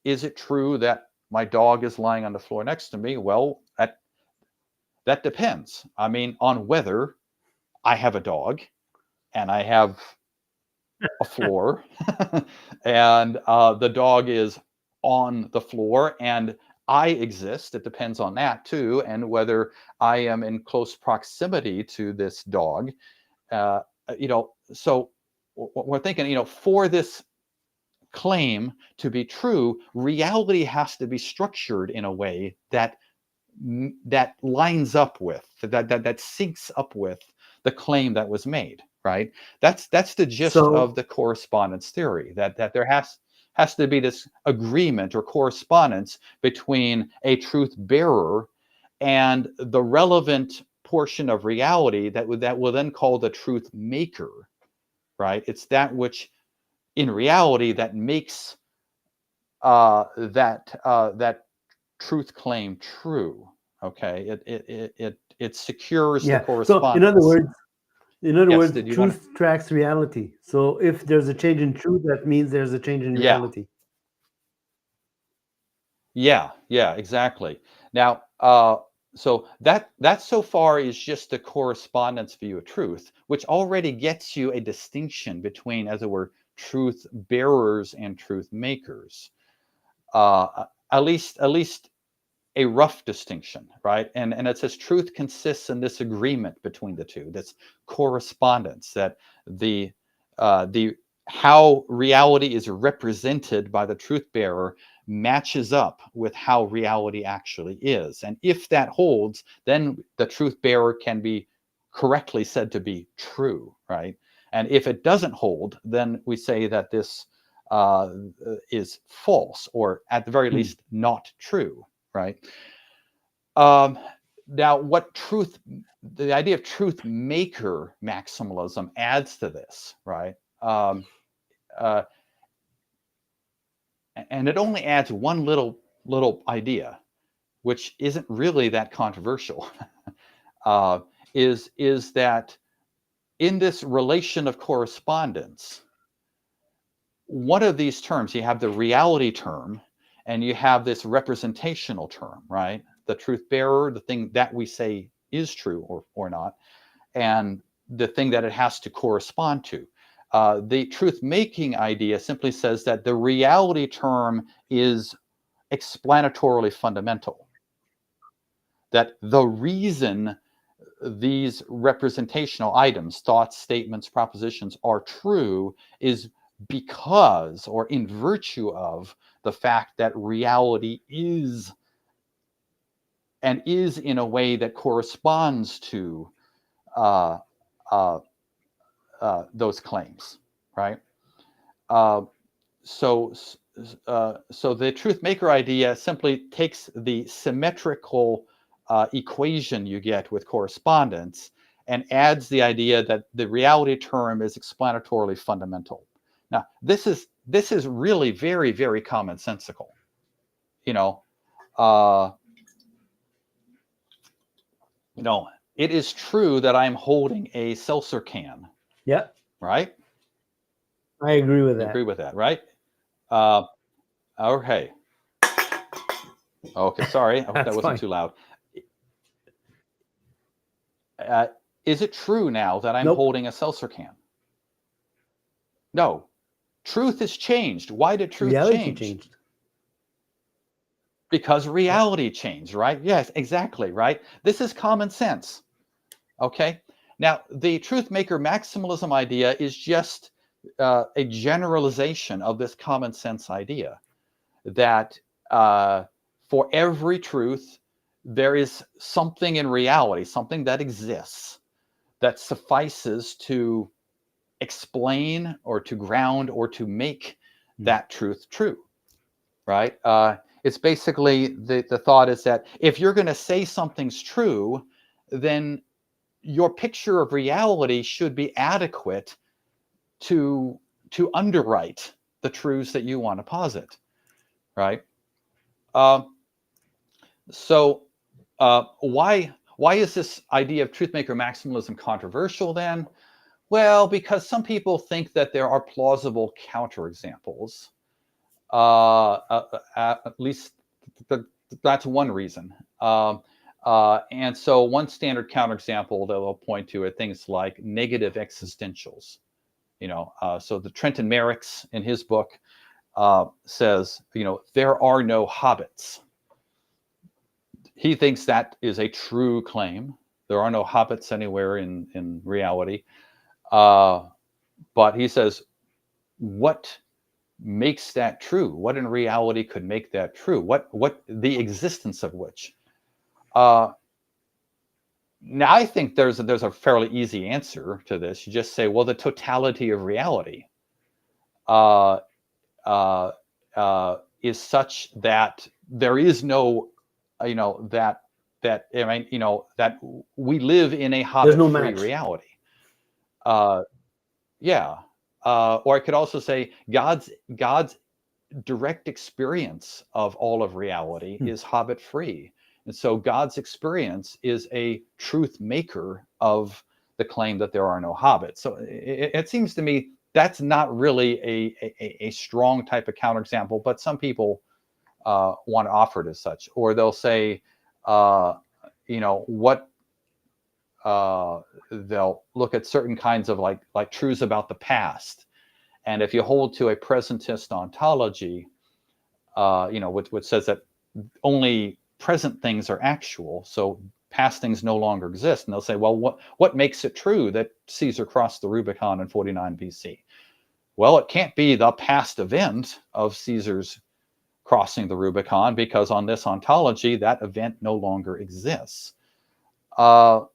is it true that my dog is lying on the floor next to me? Well, that depends. I mean, on whether I have a dog and I have a floor and the dog is on the floor and I exist. It depends on that too, and whether I am in close proximity to this dog. So we're thinking, for this claim to be true, reality has to be structured in a way that lines up with, that syncs up with the claim that was made, right? That's the gist of the correspondence theory, that there has to be this agreement or correspondence between a truth bearer and the relevant portion of reality that we'll then call the truth maker, right? It's that which in reality that makes that truth claim true. Okay, it secures the Yeah. So correspondence. in other Yes, words, did you want to? truth tracks reality. So if there's a change in truth, that means there's a change in Yeah, reality. yeah, exactly. Now, so that so far is just the correspondence view of truth, which already gets you a distinction between, as it were, truth bearers and truth makers. At least a rough distinction, right? And it says truth consists in this agreement between the two, this correspondence, that the how reality is represented by the truth bearer matches up with how reality actually is. And if that holds, then the truth bearer can be correctly said to be true, right? And if it doesn't hold, then we say that this is false, or at the very least not true, right? Now, the idea of truth maker maximalism adds to this, right? Uh, and it only adds one little idea, which isn't really that controversial, is that in this relation of correspondence, one of these terms, you have the reality term, and you have this representational term, right? The truth bearer, the thing that we say is true or not, and the thing that it has to correspond to. The truth making idea simply says that the reality term is explanatorily fundamental. That the reason these representational items, thoughts, statements, propositions, are true is because, or in virtue of, the fact that reality is, and is in a way that corresponds to uh, uh, those claims, right? Uh, so, so the truth maker idea simply takes the symmetrical equation you get with correspondence and adds the idea that the reality term is explanatorily fundamental. Now, this is really very, very commonsensical. You know, uh, it is true that I'm holding a seltzer can, Yeah, right? I agree with You that. agree with that, right? Uh, okay. Okay, sorry. I hope that That's wasn't fine. too loud. Uh, is it true now that I'm Nope. holding a seltzer can? No. Truth has changed. Why did truth Reality change? changed. Because Yeah. reality changed, right? Yes, exactly, right? This is common sense. Okay. Now, the truth maker maximalism idea is just a generalization of this common sense idea that for every truth, there is something in reality, something that exists that suffices to explain or to ground or to make that truth true, right? It's basically the thought is that if you're going to say something's true, then your picture of reality should be adequate to underwrite the truths that you want to posit, right? Um, so why is this idea of truthmaker maximalism controversial then? Well, because some people think that there are plausible counterexamples. At least that's one reason. And so one standard counterexample that they'll point to are things like negative existentials. So the Trenton Merricks in his book says, there are no hobbits. He thinks that is a true claim. There are no hobbits anywhere in reality. But he says, what makes that true? What in reality could make that true? What the existence of which? Now I think there's a fairly easy answer to this. You just say, well, the totality of reality uh, uh, is such that there is no, that we live in a There's no hobbit-free match. reality. Yeah. Or I could also say God's direct experience of all of reality is Hobbit free. And so God's experience is a truth maker of the claim that there are no hobbits. So it seems to me that's not really a strong type of counterexample, but some people want to offer it as such. Or they'll say, they'll look at certain kinds of like truths about the past. And if you hold to a presentist ontology, which says that only present things are actual, so past things no longer exist. And they'll say, well, what makes it true that Caesar crossed the Rubicon in 49 BC? Well, it can't be the past event of Caesar's crossing the Rubicon, because on this ontology, that event no longer exists. Now,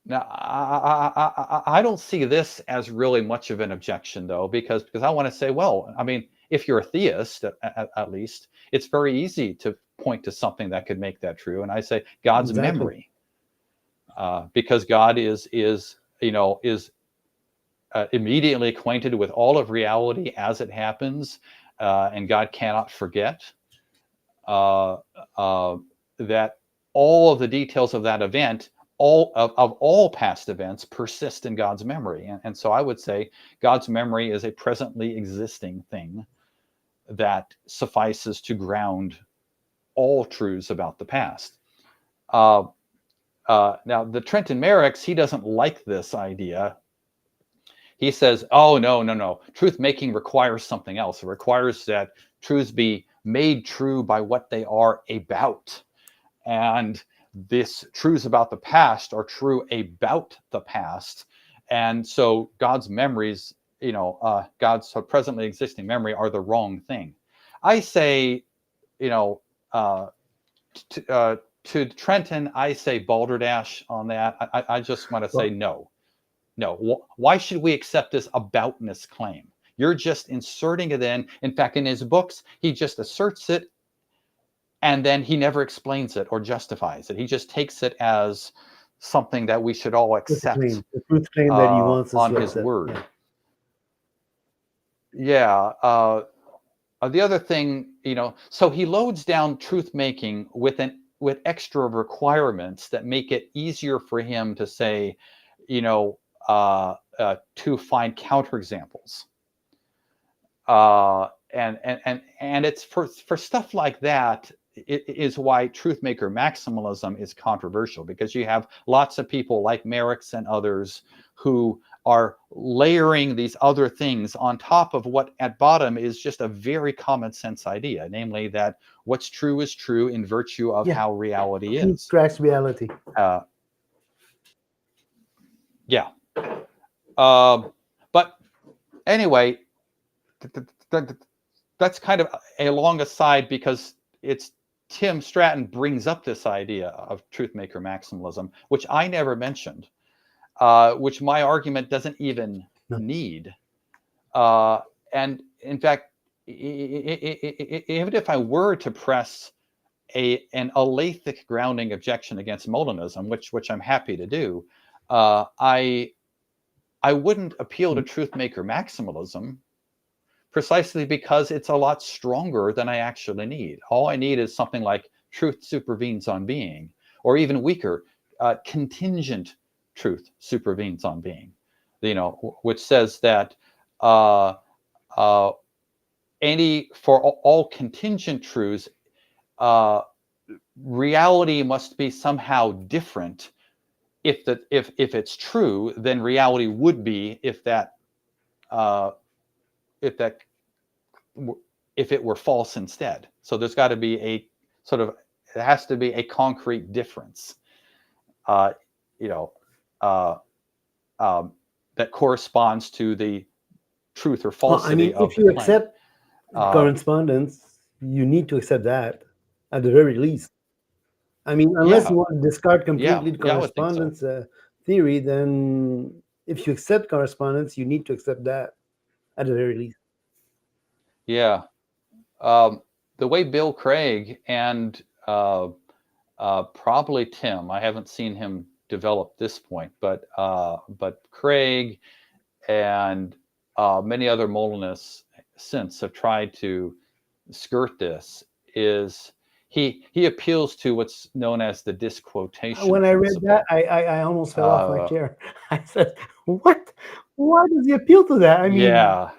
I don't see this as really much of an objection, though, because I want to say, well, I mean, if you're a theist, at least, it's very easy to point to something that could make that true. And I say God's memory, because God is immediately acquainted with all of reality as it happens, and God cannot forget that all of the details of that event, all of all past events, persist in God's memory. And so I would say God's memory is a presently existing thing that suffices to ground all truths about the past. Now, the Trenton Merrick's, he doesn't like this idea. He says, oh, no. Truth making requires something else. It requires that truths be made true by what they are about. And this truths about the past are true about the past. And so God's memories, God's presently existing memory are the wrong thing. I say, to Trenton, I say balderdash on that. I just want to say no. Why should we accept this aboutness claim? You're just inserting it in. In fact, in his books, he just asserts it, and then he never explains it or justifies it. He just takes it as something that we should all accept. The truth claim that he wants us on to his accept. word. Yeah. The other thing, so he loads down truth making with extra requirements that make it easier for him to say, to find counterexamples. And it's for stuff like that. It is why Truthmaker maximalism is controversial, because you have lots of people like Merrick's and others who are layering these other things on top of what at bottom is just a very common sense idea, namely that what's true is true in virtue of how reality is. Scratch reality. But anyway, that's kind of a long aside, because it's Tim Stratton brings up this idea of Truthmaker maximalism, which I never mentioned, which my argument doesn't even need. And in fact, even if I were to press an alethic grounding objection against Molinism, which I'm happy to do, I wouldn't appeal to Truthmaker maximalism, precisely because it's a lot stronger than I actually need. All I need is something like truth supervenes on being, or even weaker, contingent truth supervenes on being, which says that for all contingent truths, reality must be somehow different. If it's true, then reality would be if it were false instead. So there's got to be it has to be a concrete difference, that corresponds to the truth or falsity of the claim. If you accept correspondence, you need to accept that at the very least. I mean, unless you want to discard completely correspondence theory, then if you accept correspondence, you need to accept that at the very least. Yeah. The way Bill Craig and probably Tim, I haven't seen him develop this point, but Craig and many other Molinists since have tried to skirt this, is he appeals to what's known as the disquotation When I read principle. that, I almost fell off my chair. I said, "What? Why does he appeal to that?" I mean, yeah,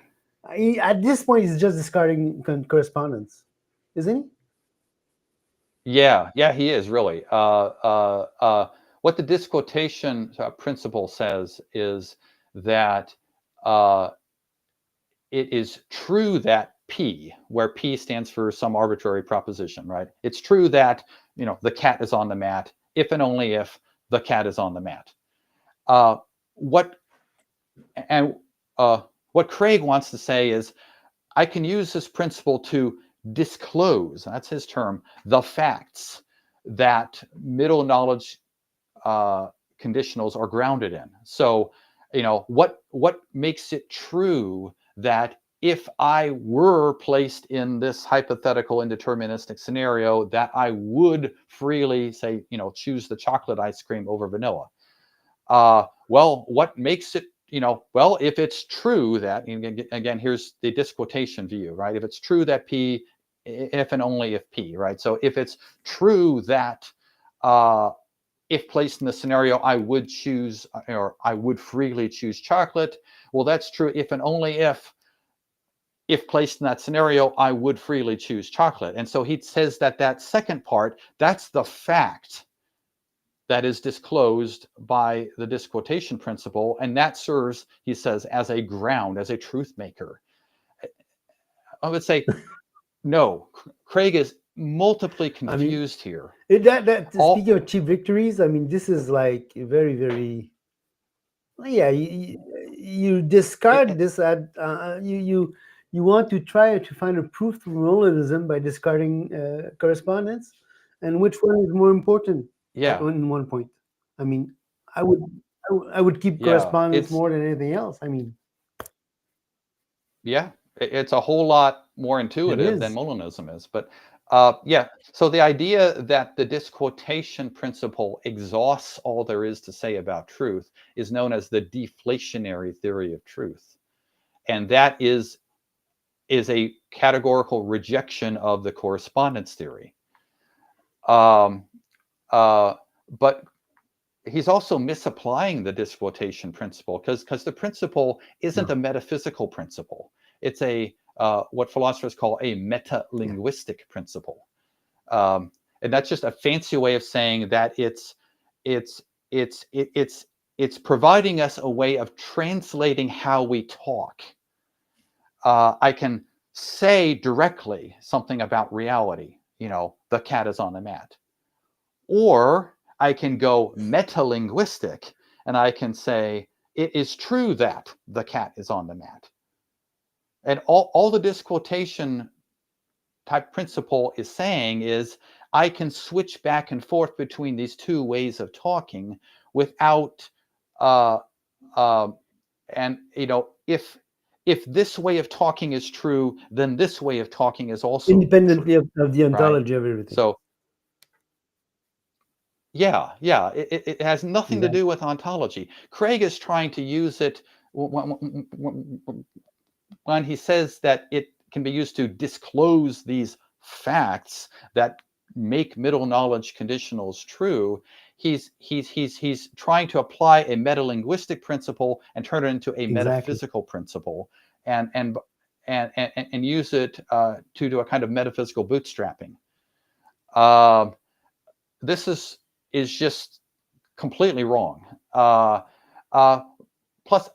at this point, he's just discarding correspondence, isn't yeah, he is really. What the disquotation principle says is that it is true that P, where P stands for some arbitrary proposition, right? It's true that, the cat is on the mat if and only if the cat is on the mat. What Craig wants to say is, I can use this principle to disclose, that's his term, the facts that middle knowledge conditionals are grounded in. So, what makes it true that if I were placed in this hypothetical indeterministic scenario, that I would freely say, choose the chocolate ice cream over vanilla? Well, what makes it, well, if it's true that, again, here's the disquotation view, right? If it's true that P, if and only if P, right? So if it's true that if placed in the scenario, I would choose, or I would freely choose chocolate. Well, that's true if and only if placed in that scenario, I would freely choose chocolate. And so he says that second part, that's the fact that is disclosed by the disquotation principle. And that serves, he says, as a ground, as a truth maker. I would say, no, Craig is multiply confused here. Speaking of cheap victories, I mean, this is like very, very. Yeah, you discard this. You want to try to find a proof to Molinism by discarding correspondence, and which one is more important? Yeah. In one point, I mean, I would keep correspondence more than anything else. I mean, yeah, it's a whole lot more intuitive than Molinism is, but yeah. So the idea that the disquotation principle exhausts all there is to say about truth is known as the deflationary theory of truth, and that is a categorical rejection of the correspondence theory. But he's also misapplying the disquotation principle because the principle isn't a metaphysical principle. It's a what philosophers call a meta-linguistic principle, and that's just a fancy way of saying that it's providing us a way of translating how we talk. I can say directly something about reality. The cat is on the mat, or I can go meta-linguistic and I can say, it is true that the cat is on the mat. And all the disquotation type principle is saying is, I can switch back and forth between these two ways of talking without, and if this way of talking is true, then this way of talking is also independently true, of the ontology right? of everything. So yeah, it has nothing to do with ontology. Craig is trying to use it when he says that it can be used to disclose these facts that make middle knowledge conditionals true. He's trying to apply a metalinguistic principle and turn it into a metaphysical principle, and use it to do a kind of metaphysical bootstrapping. This is just completely wrong. Plus,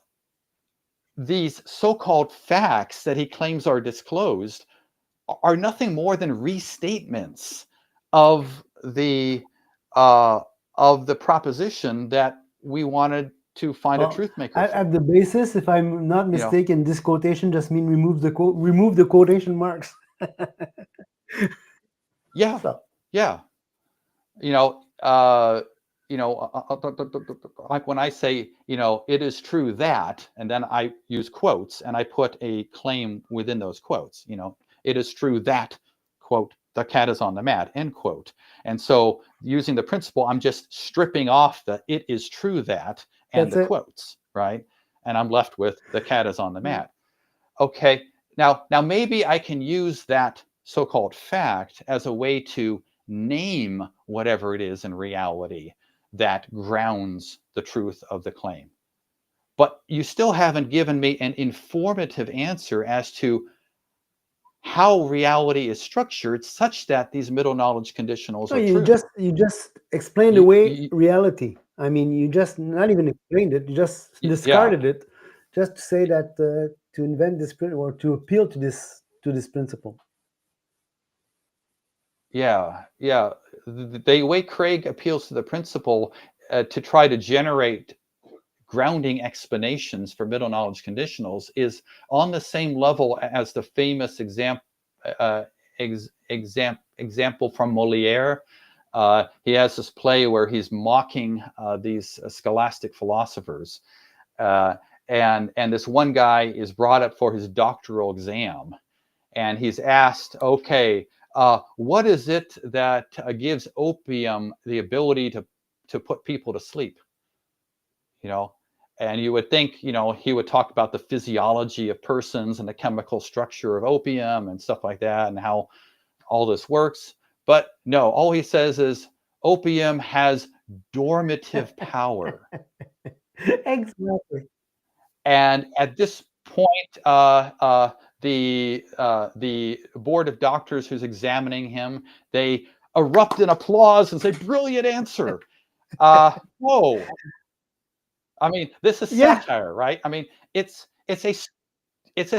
these so-called facts that he claims are disclosed are nothing more than restatements of the proposition that we wanted to find a truth maker. At the basis, if I'm not mistaken, this quotation just means remove the quotation marks. Yeah, so. Yeah. Like when I say, it is true that, and then I use quotes and I put a claim within those quotes, it is true that, quote, the cat is on the mat, end quote. And so using the principle, I'm just stripping off the it is true that and the quotes, right? And I'm left with the cat is on the mat. Okay, now maybe I can use that so-called fact as a way to name whatever it is in reality that grounds the truth of the claim. But you still haven't given me an informative answer as to how reality is structured such that these middle knowledge conditionals No, are true. you just explained away reality. I mean, you just not even explained it. You just discarded it, just to say that to invent this or to appeal to this principle. Yeah. The way Craig appeals to the principle to try to generate grounding explanations for middle knowledge conditionals is on the same level as the famous example from Moliere. He has this play where he's mocking these scholastic philosophers, and this one guy is brought up for his doctoral exam, and he's asked, okay, what is it that gives opium the ability to put people to sleep? You know, and you would think, you know, he would talk about the physiology of persons and the chemical structure of opium and stuff like that and how all this works. But no, all he says is opium has dormative power. Exactly. And at this point, the board of doctors who's examining him, they erupt in applause and say, "Brilliant answer!" Whoa! I mean, this is satire, right? I mean, it's a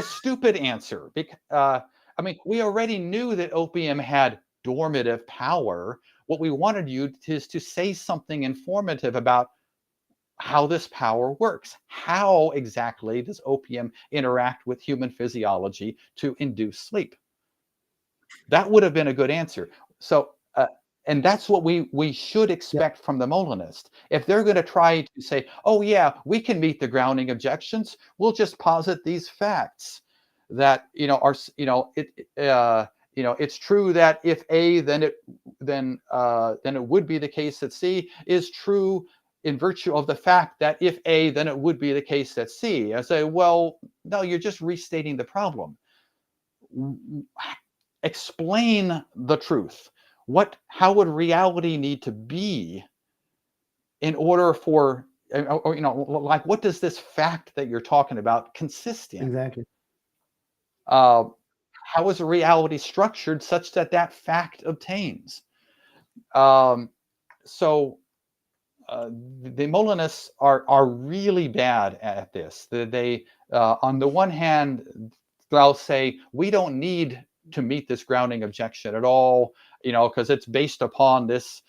stupid answer. I mean, we already knew that opium had dormative power. What we wanted you is to say something informative about how this power works. How exactly does opium interact with human physiology to induce sleep? That would have been a good answer. So, and that's what we should expect from the Molinist. If they're going to try to say, "Oh yeah, we can meet the grounding objections," we'll just posit these facts that are it's true that if A, then it would be the case that C is true in virtue of the fact that if A, then it would be the case that C. I say, well, no, you're just restating the problem. Explain the truth. How would reality need to be in order for, or like, what does this fact that you're talking about consist in? Exactly. How is a reality structured such that that fact obtains? So the Molinists are really bad at this. They on the one hand, they'll say we don't need to meet this grounding objection at all, because it's based upon this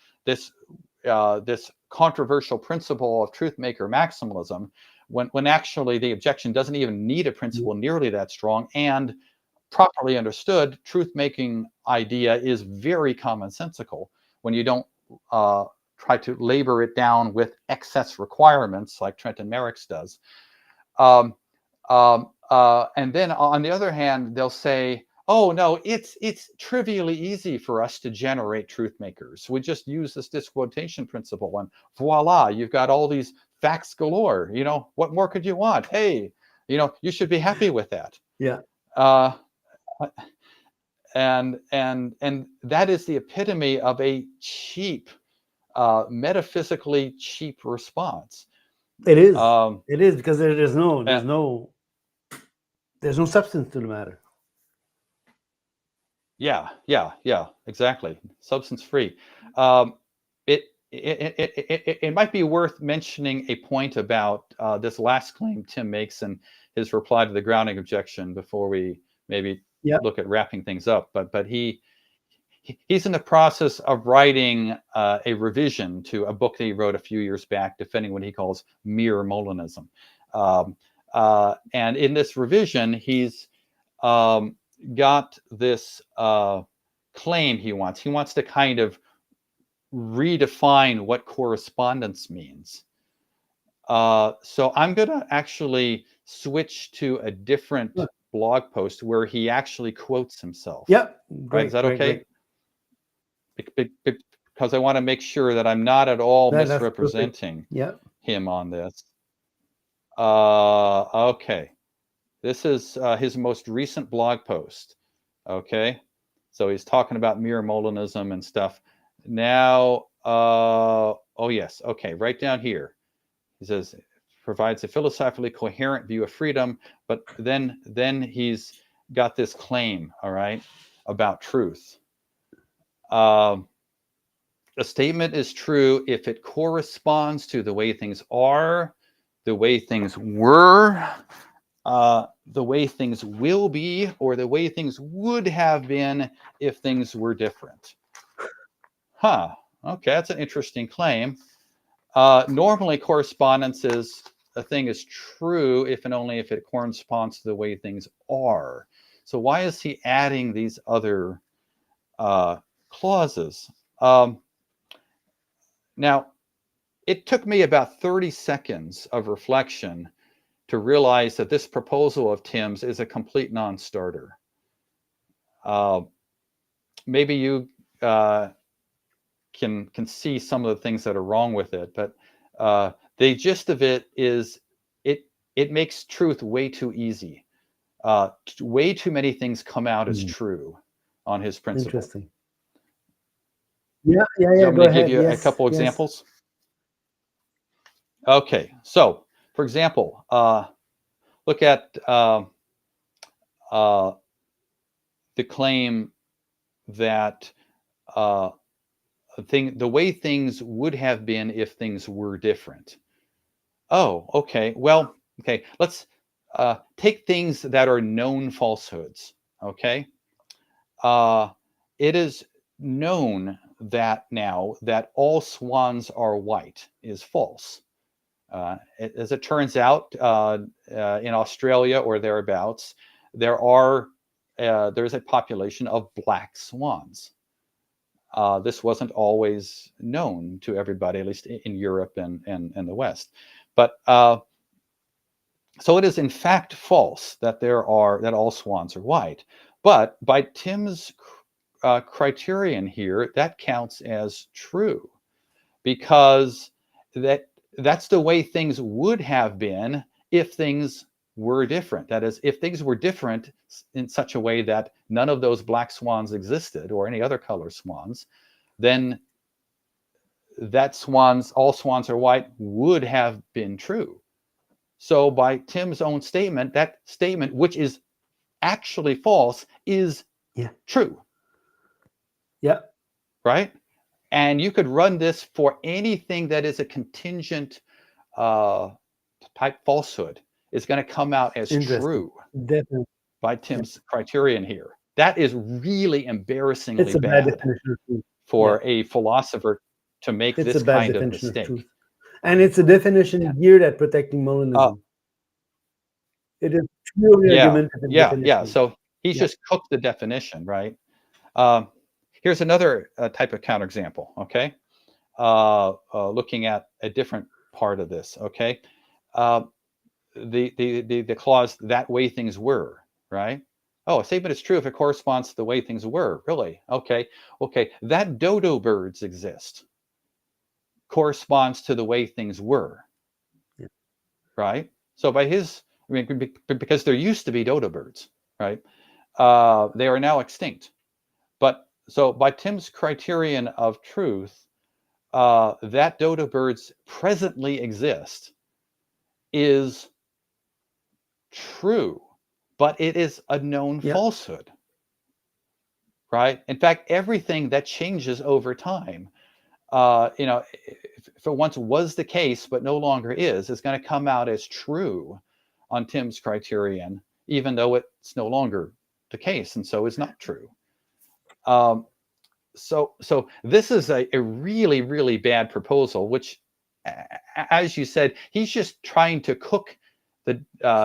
controversial principle of truthmaker maximalism, when actually the objection doesn't even need a principle nearly that strong, and properly understood, truth-making idea is very commonsensical when you don't try to labor it down with excess requirements like Trenton Merrick's does. And then on the other hand, they'll say, "Oh no, it's trivially easy for us to generate truth makers. We just use this disquotation principle, and voila, you've got all these facts galore. What more could you want? Hey, you should be happy with that." Yeah. And that is the epitome of a cheap, metaphysically cheap response. It is. It is, because there's no substance to the matter. Yeah, exactly. Substance free. It might be worth mentioning a point about this last claim Tim makes and his reply to the grounding objection before we maybe look at wrapping things up. But he's in the process of writing a revision to a book that he wrote a few years back, defending what he calls Mere Molinism. And in this revision, he's got this claim he wants. He wants to kind of redefine what correspondence means. So I'm going to actually switch to a different blog post where he actually quotes himself. Yep. Great, right? Is that okay? Because I want to make sure that I'm not at all misrepresenting him on this. Okay. This is his most recent blog post. Okay, so he's talking about Mere Molinism and stuff. Now, oh yes, okay, right down here, he says provides a philosophically coherent view of freedom, but then he's got this claim, all right, about truth. A statement is true if it corresponds to the way things are, the way things were, the way things will be, or the way things would have been if things were different. Huh. Okay, that's an interesting claim. Normally, correspondence is a thing is true if and only if it corresponds to the way things are. So why is he adding these other clauses? Now, it took me about 30 seconds of reflection to realize that this proposal of Tim's is a complete non-starter. Maybe you can see some of the things that are wrong with it, but the gist of it is it makes truth way too easy. Way too many things come out as true on his principle. Interesting. Yeah. So I'm Go going to give ahead. you Yes, a couple yes. examples. Okay, so for example, look at the claim that the way things would have been if things were different. Oh, okay. Well, okay. Let's take things that are known falsehoods. Okay. It is known that now that all swans are white is false. As it turns out, in Australia or thereabouts, there's a population of black swans. This wasn't always known to everybody, at least in Europe and the West. But so it is in fact false that that all swans are white. But by Tim's criterion here, that counts as true, because that's the way things would have been if things were different. That is, if things were different in such a way that none of those black swans existed or any other color swans, then all swans are white would have been true. So by Tim's own statement, that statement, which is actually false, is true. Yeah. Right? And you could run this for anything that is a contingent type falsehood. It's going to come out as true. Definitely. By Tim's criterion here. That is really embarrassingly It's a bad definition of truth for a philosopher to make this kind of mistake. And it's a definition geared at protecting Molinism. It is purely argumentative definition. Yeah. So he's just cooked the definition, right? Here's another type of counterexample, okay? Looking at a different part of this, okay? The clause, that way things were, right? Oh, a statement is true if it corresponds to the way things were. Really? Okay. That dodo birds exist corresponds to the way things were, right? So by because there used to be dodo birds, right? They are now extinct. But so by Tim's criterion of truth, that dodo birds presently exist is true, but it is a known falsehood, right? In fact, everything that changes over time, if it once was the case but no longer is going to come out as true on Tim's criterion, even though it's no longer the case, and so is not true. So this is a really, really bad proposal, which, as you said, he's just trying to cook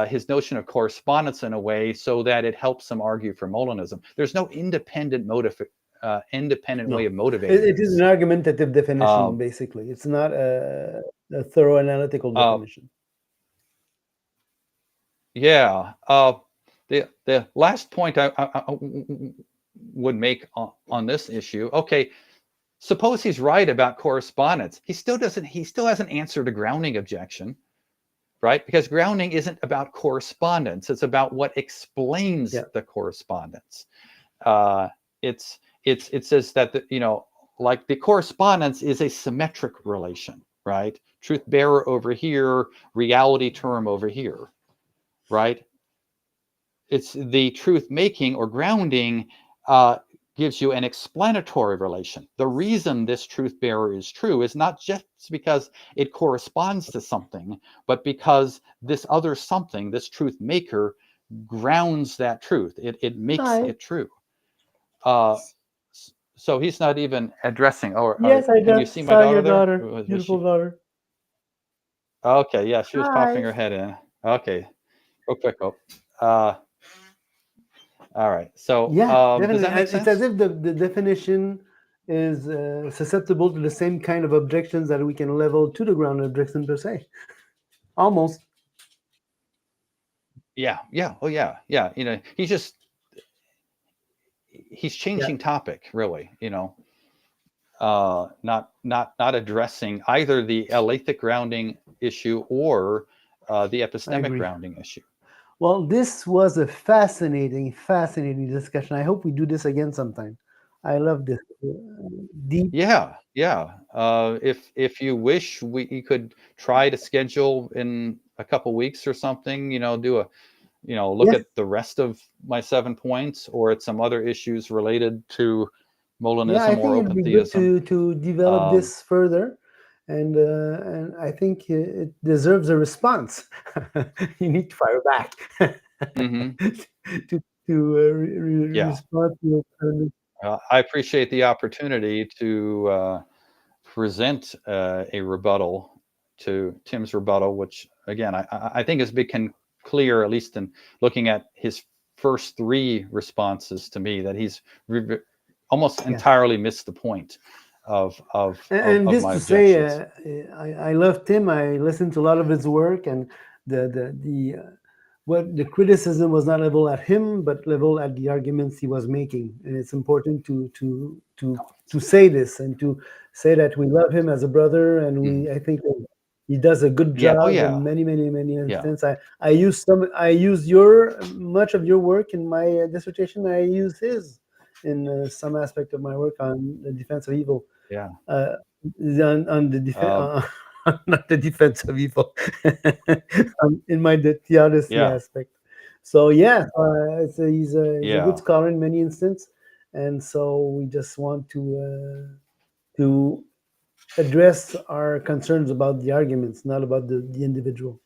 his notion of correspondence in a way so that it helps him argue for Molinism. There's no independent way of motivating. It is an argumentative definition, basically. It's not a thorough analytical definition. The last point I would make on this issue. Okay, suppose he's right about correspondence. He still hasn't answered a grounding objection, right? Because grounding isn't about correspondence. It's about what explains the correspondence. It says that, like the correspondence is a symmetric relation, right? Truth bearer over here, reality term over here, right? It's the truth making or grounding gives you an explanatory relation. The reason this truth bearer is true is not just because it corresponds to something, but because this other something, this truth maker, grounds that truth. It makes it true. So he's not even addressing. Yes, I can you just see my saw daughter your there? daughter, beautiful daughter. Okay, yeah, she was popping Hi. her head in. Okay, real quick. All right. So does that make It's sense? as if the definition is susceptible to the same kind of objections that we can level to the ground objection per se. Almost. Yeah. Oh, yeah. He's changing topic, really. Not addressing either the alethic grounding issue or the epistemic grounding issue. Well, this was a fascinating discussion. I hope we do this again sometime. I love this. Deep. Yeah. If you wish, we could try to schedule in a couple weeks or something. Do a look at the rest of my 7 points or at some other issues related to Molinism I or think it'd open be good theism. to develop this further, and I think it deserves a response. You need to fire back to respond to it. I appreciate the opportunity to present a rebuttal to Tim's rebuttal, which again I think has become clear, at least in looking at his first 3 responses to me, that he's almost entirely missed the point of this my to objections. Say, I love Tim. I listened to a lot of his work, and the what the criticism was not level at him, but level at the arguments he was making. And it's important to say this and to say that we love him as a brother, and I think he does a good job in many instances. I use much of your work in my dissertation. I use his in some aspect of my work on the defense of evil. On the defense, not the defense of evil, in my theodicy aspect. So he's a good scholar in many instances, and so we just want to address our concerns about the arguments, not about the individual.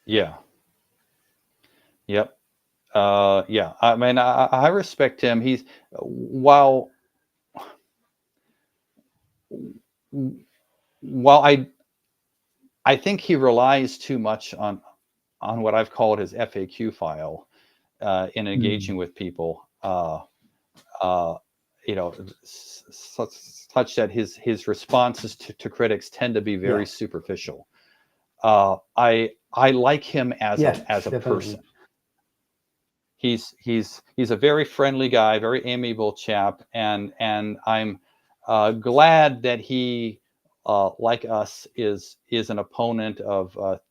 Yep. I mean, I respect him. He's while I think he relies too much on what I've called his FAQ file in engaging with people. Such that his responses to critics tend to be very superficial. I like him as a person. He's a very friendly guy, very amiable chap, and I'm glad that he, like us, is an opponent of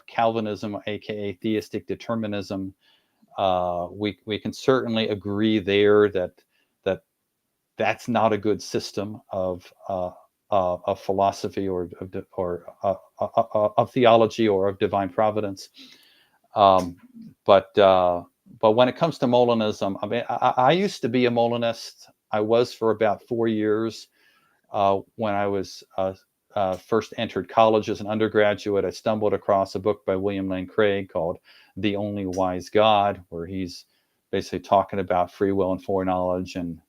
Calvinism, aka theistic determinism. We can certainly agree there that that's not a good system of philosophy or of theology or of divine providence. But when it comes to Molinism, I mean, I used to be a Molinist. I was for about 4 years when I was first entered college as an undergraduate. I stumbled across a book by William Lane Craig called The Only Wise God, where he's basically talking about free will and foreknowledge, and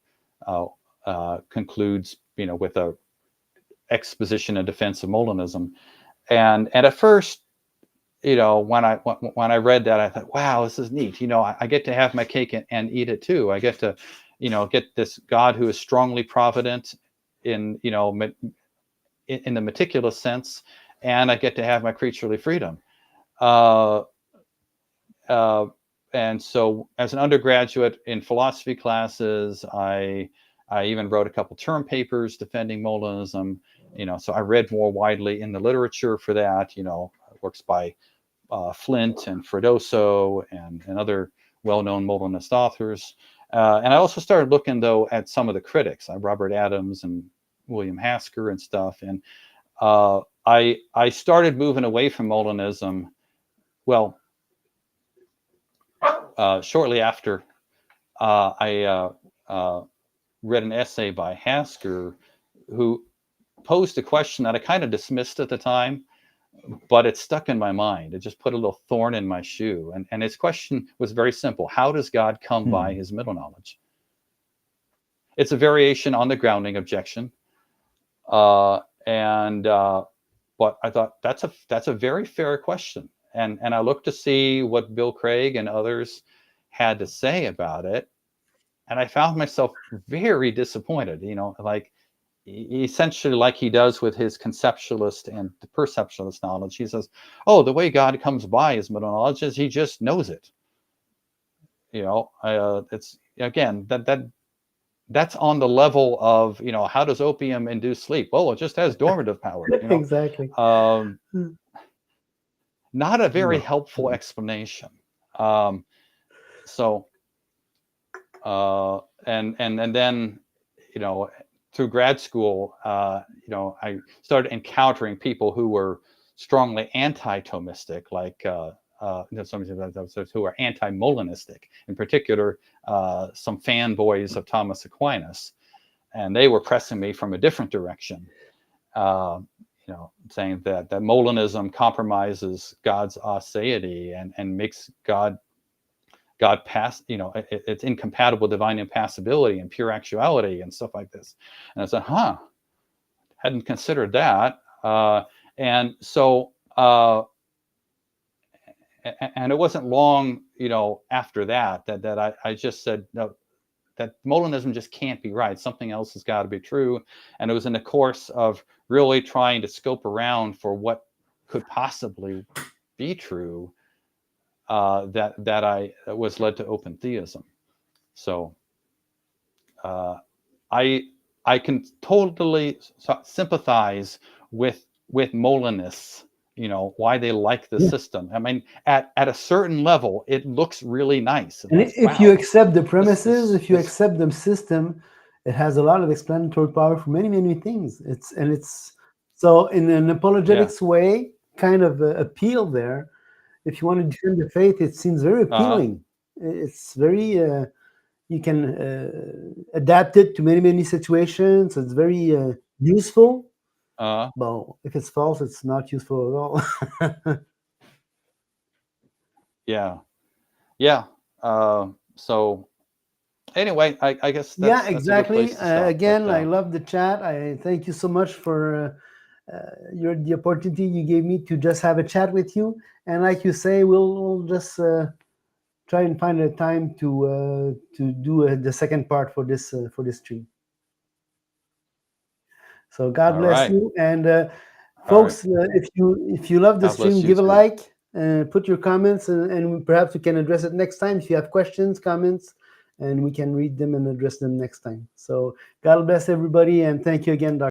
concludes, with a exposition and defense of Molinism. And at first, when I read that, I thought, wow, this is neat. I get to have my cake and eat it too. I get to, get this God who is strongly provident in the meticulous sense, and I get to have my creaturely freedom. And so, as an undergraduate in philosophy classes, I even wrote a couple term papers defending Molinism. So I read more widely in the literature for that, works by Flint and Fredoso and other well-known Molinist authors. And I also started looking, though, at some of the critics, Robert Adams and William Hasker and stuff. And I started moving away from Molinism, well, shortly after I read an essay by Hasker, who posed a question that I kind of dismissed at the time, but it stuck in my mind. It just put a little thorn in my shoe. And his question was very simple. How does God come by his middle knowledge? It's a variation on the grounding objection. But I thought that's a very fair question. And I looked to see what Bill Craig and others had to say about it. And I found myself very disappointed, like essentially like he does with his conceptualist and perceptualist knowledge. He says, oh, the way God comes by his middle knowledge is he just knows it. It's, again, that's on the level of, how does opium induce sleep? Well, it just has dormative power. Exactly. Not a very helpful explanation. And then, through grad school, I started encountering people who were strongly anti-Thomistic, like some who are anti-Molinistic, in particular, some fanboys of Thomas Aquinas, and they were pressing me from a different direction, saying that Molinism compromises God's aseity and makes God pass, it's incompatible with divine impassibility and pure actuality and stuff like this. And I said, hadn't considered that. And it wasn't long, after that I just said, no, that Molinism just can't be right. Something else has got to be true. And it was in the course of really trying to scope around for what could possibly be true that I was led to open theism. So I can totally sympathize with Molinists, why they like the system. I mean, at a certain level, it looks really nice. And if you accept the premises, if you accept the system, it has a lot of explanatory power for many, many things. It's so in an apologetics way, kind of appeal there. If you want to defend the faith, it seems very appealing. It's very, you can adapt it to many, many situations. It's very useful. Well, if it's false, it's not useful at all. Yeah. So anyway, I guess that's exactly. A good place to stop. Again, I love the chat. I thank you so much for the opportunity you gave me to just have a chat with you. And like you say, we'll just try and find a time to do the second part for this stream. So God bless you. And folks, if you love the stream, give a like, put your comments, and perhaps we can address it next time. If you have questions, comments, and we can read them and address them next time. So God bless everybody, and thank you again, Dr.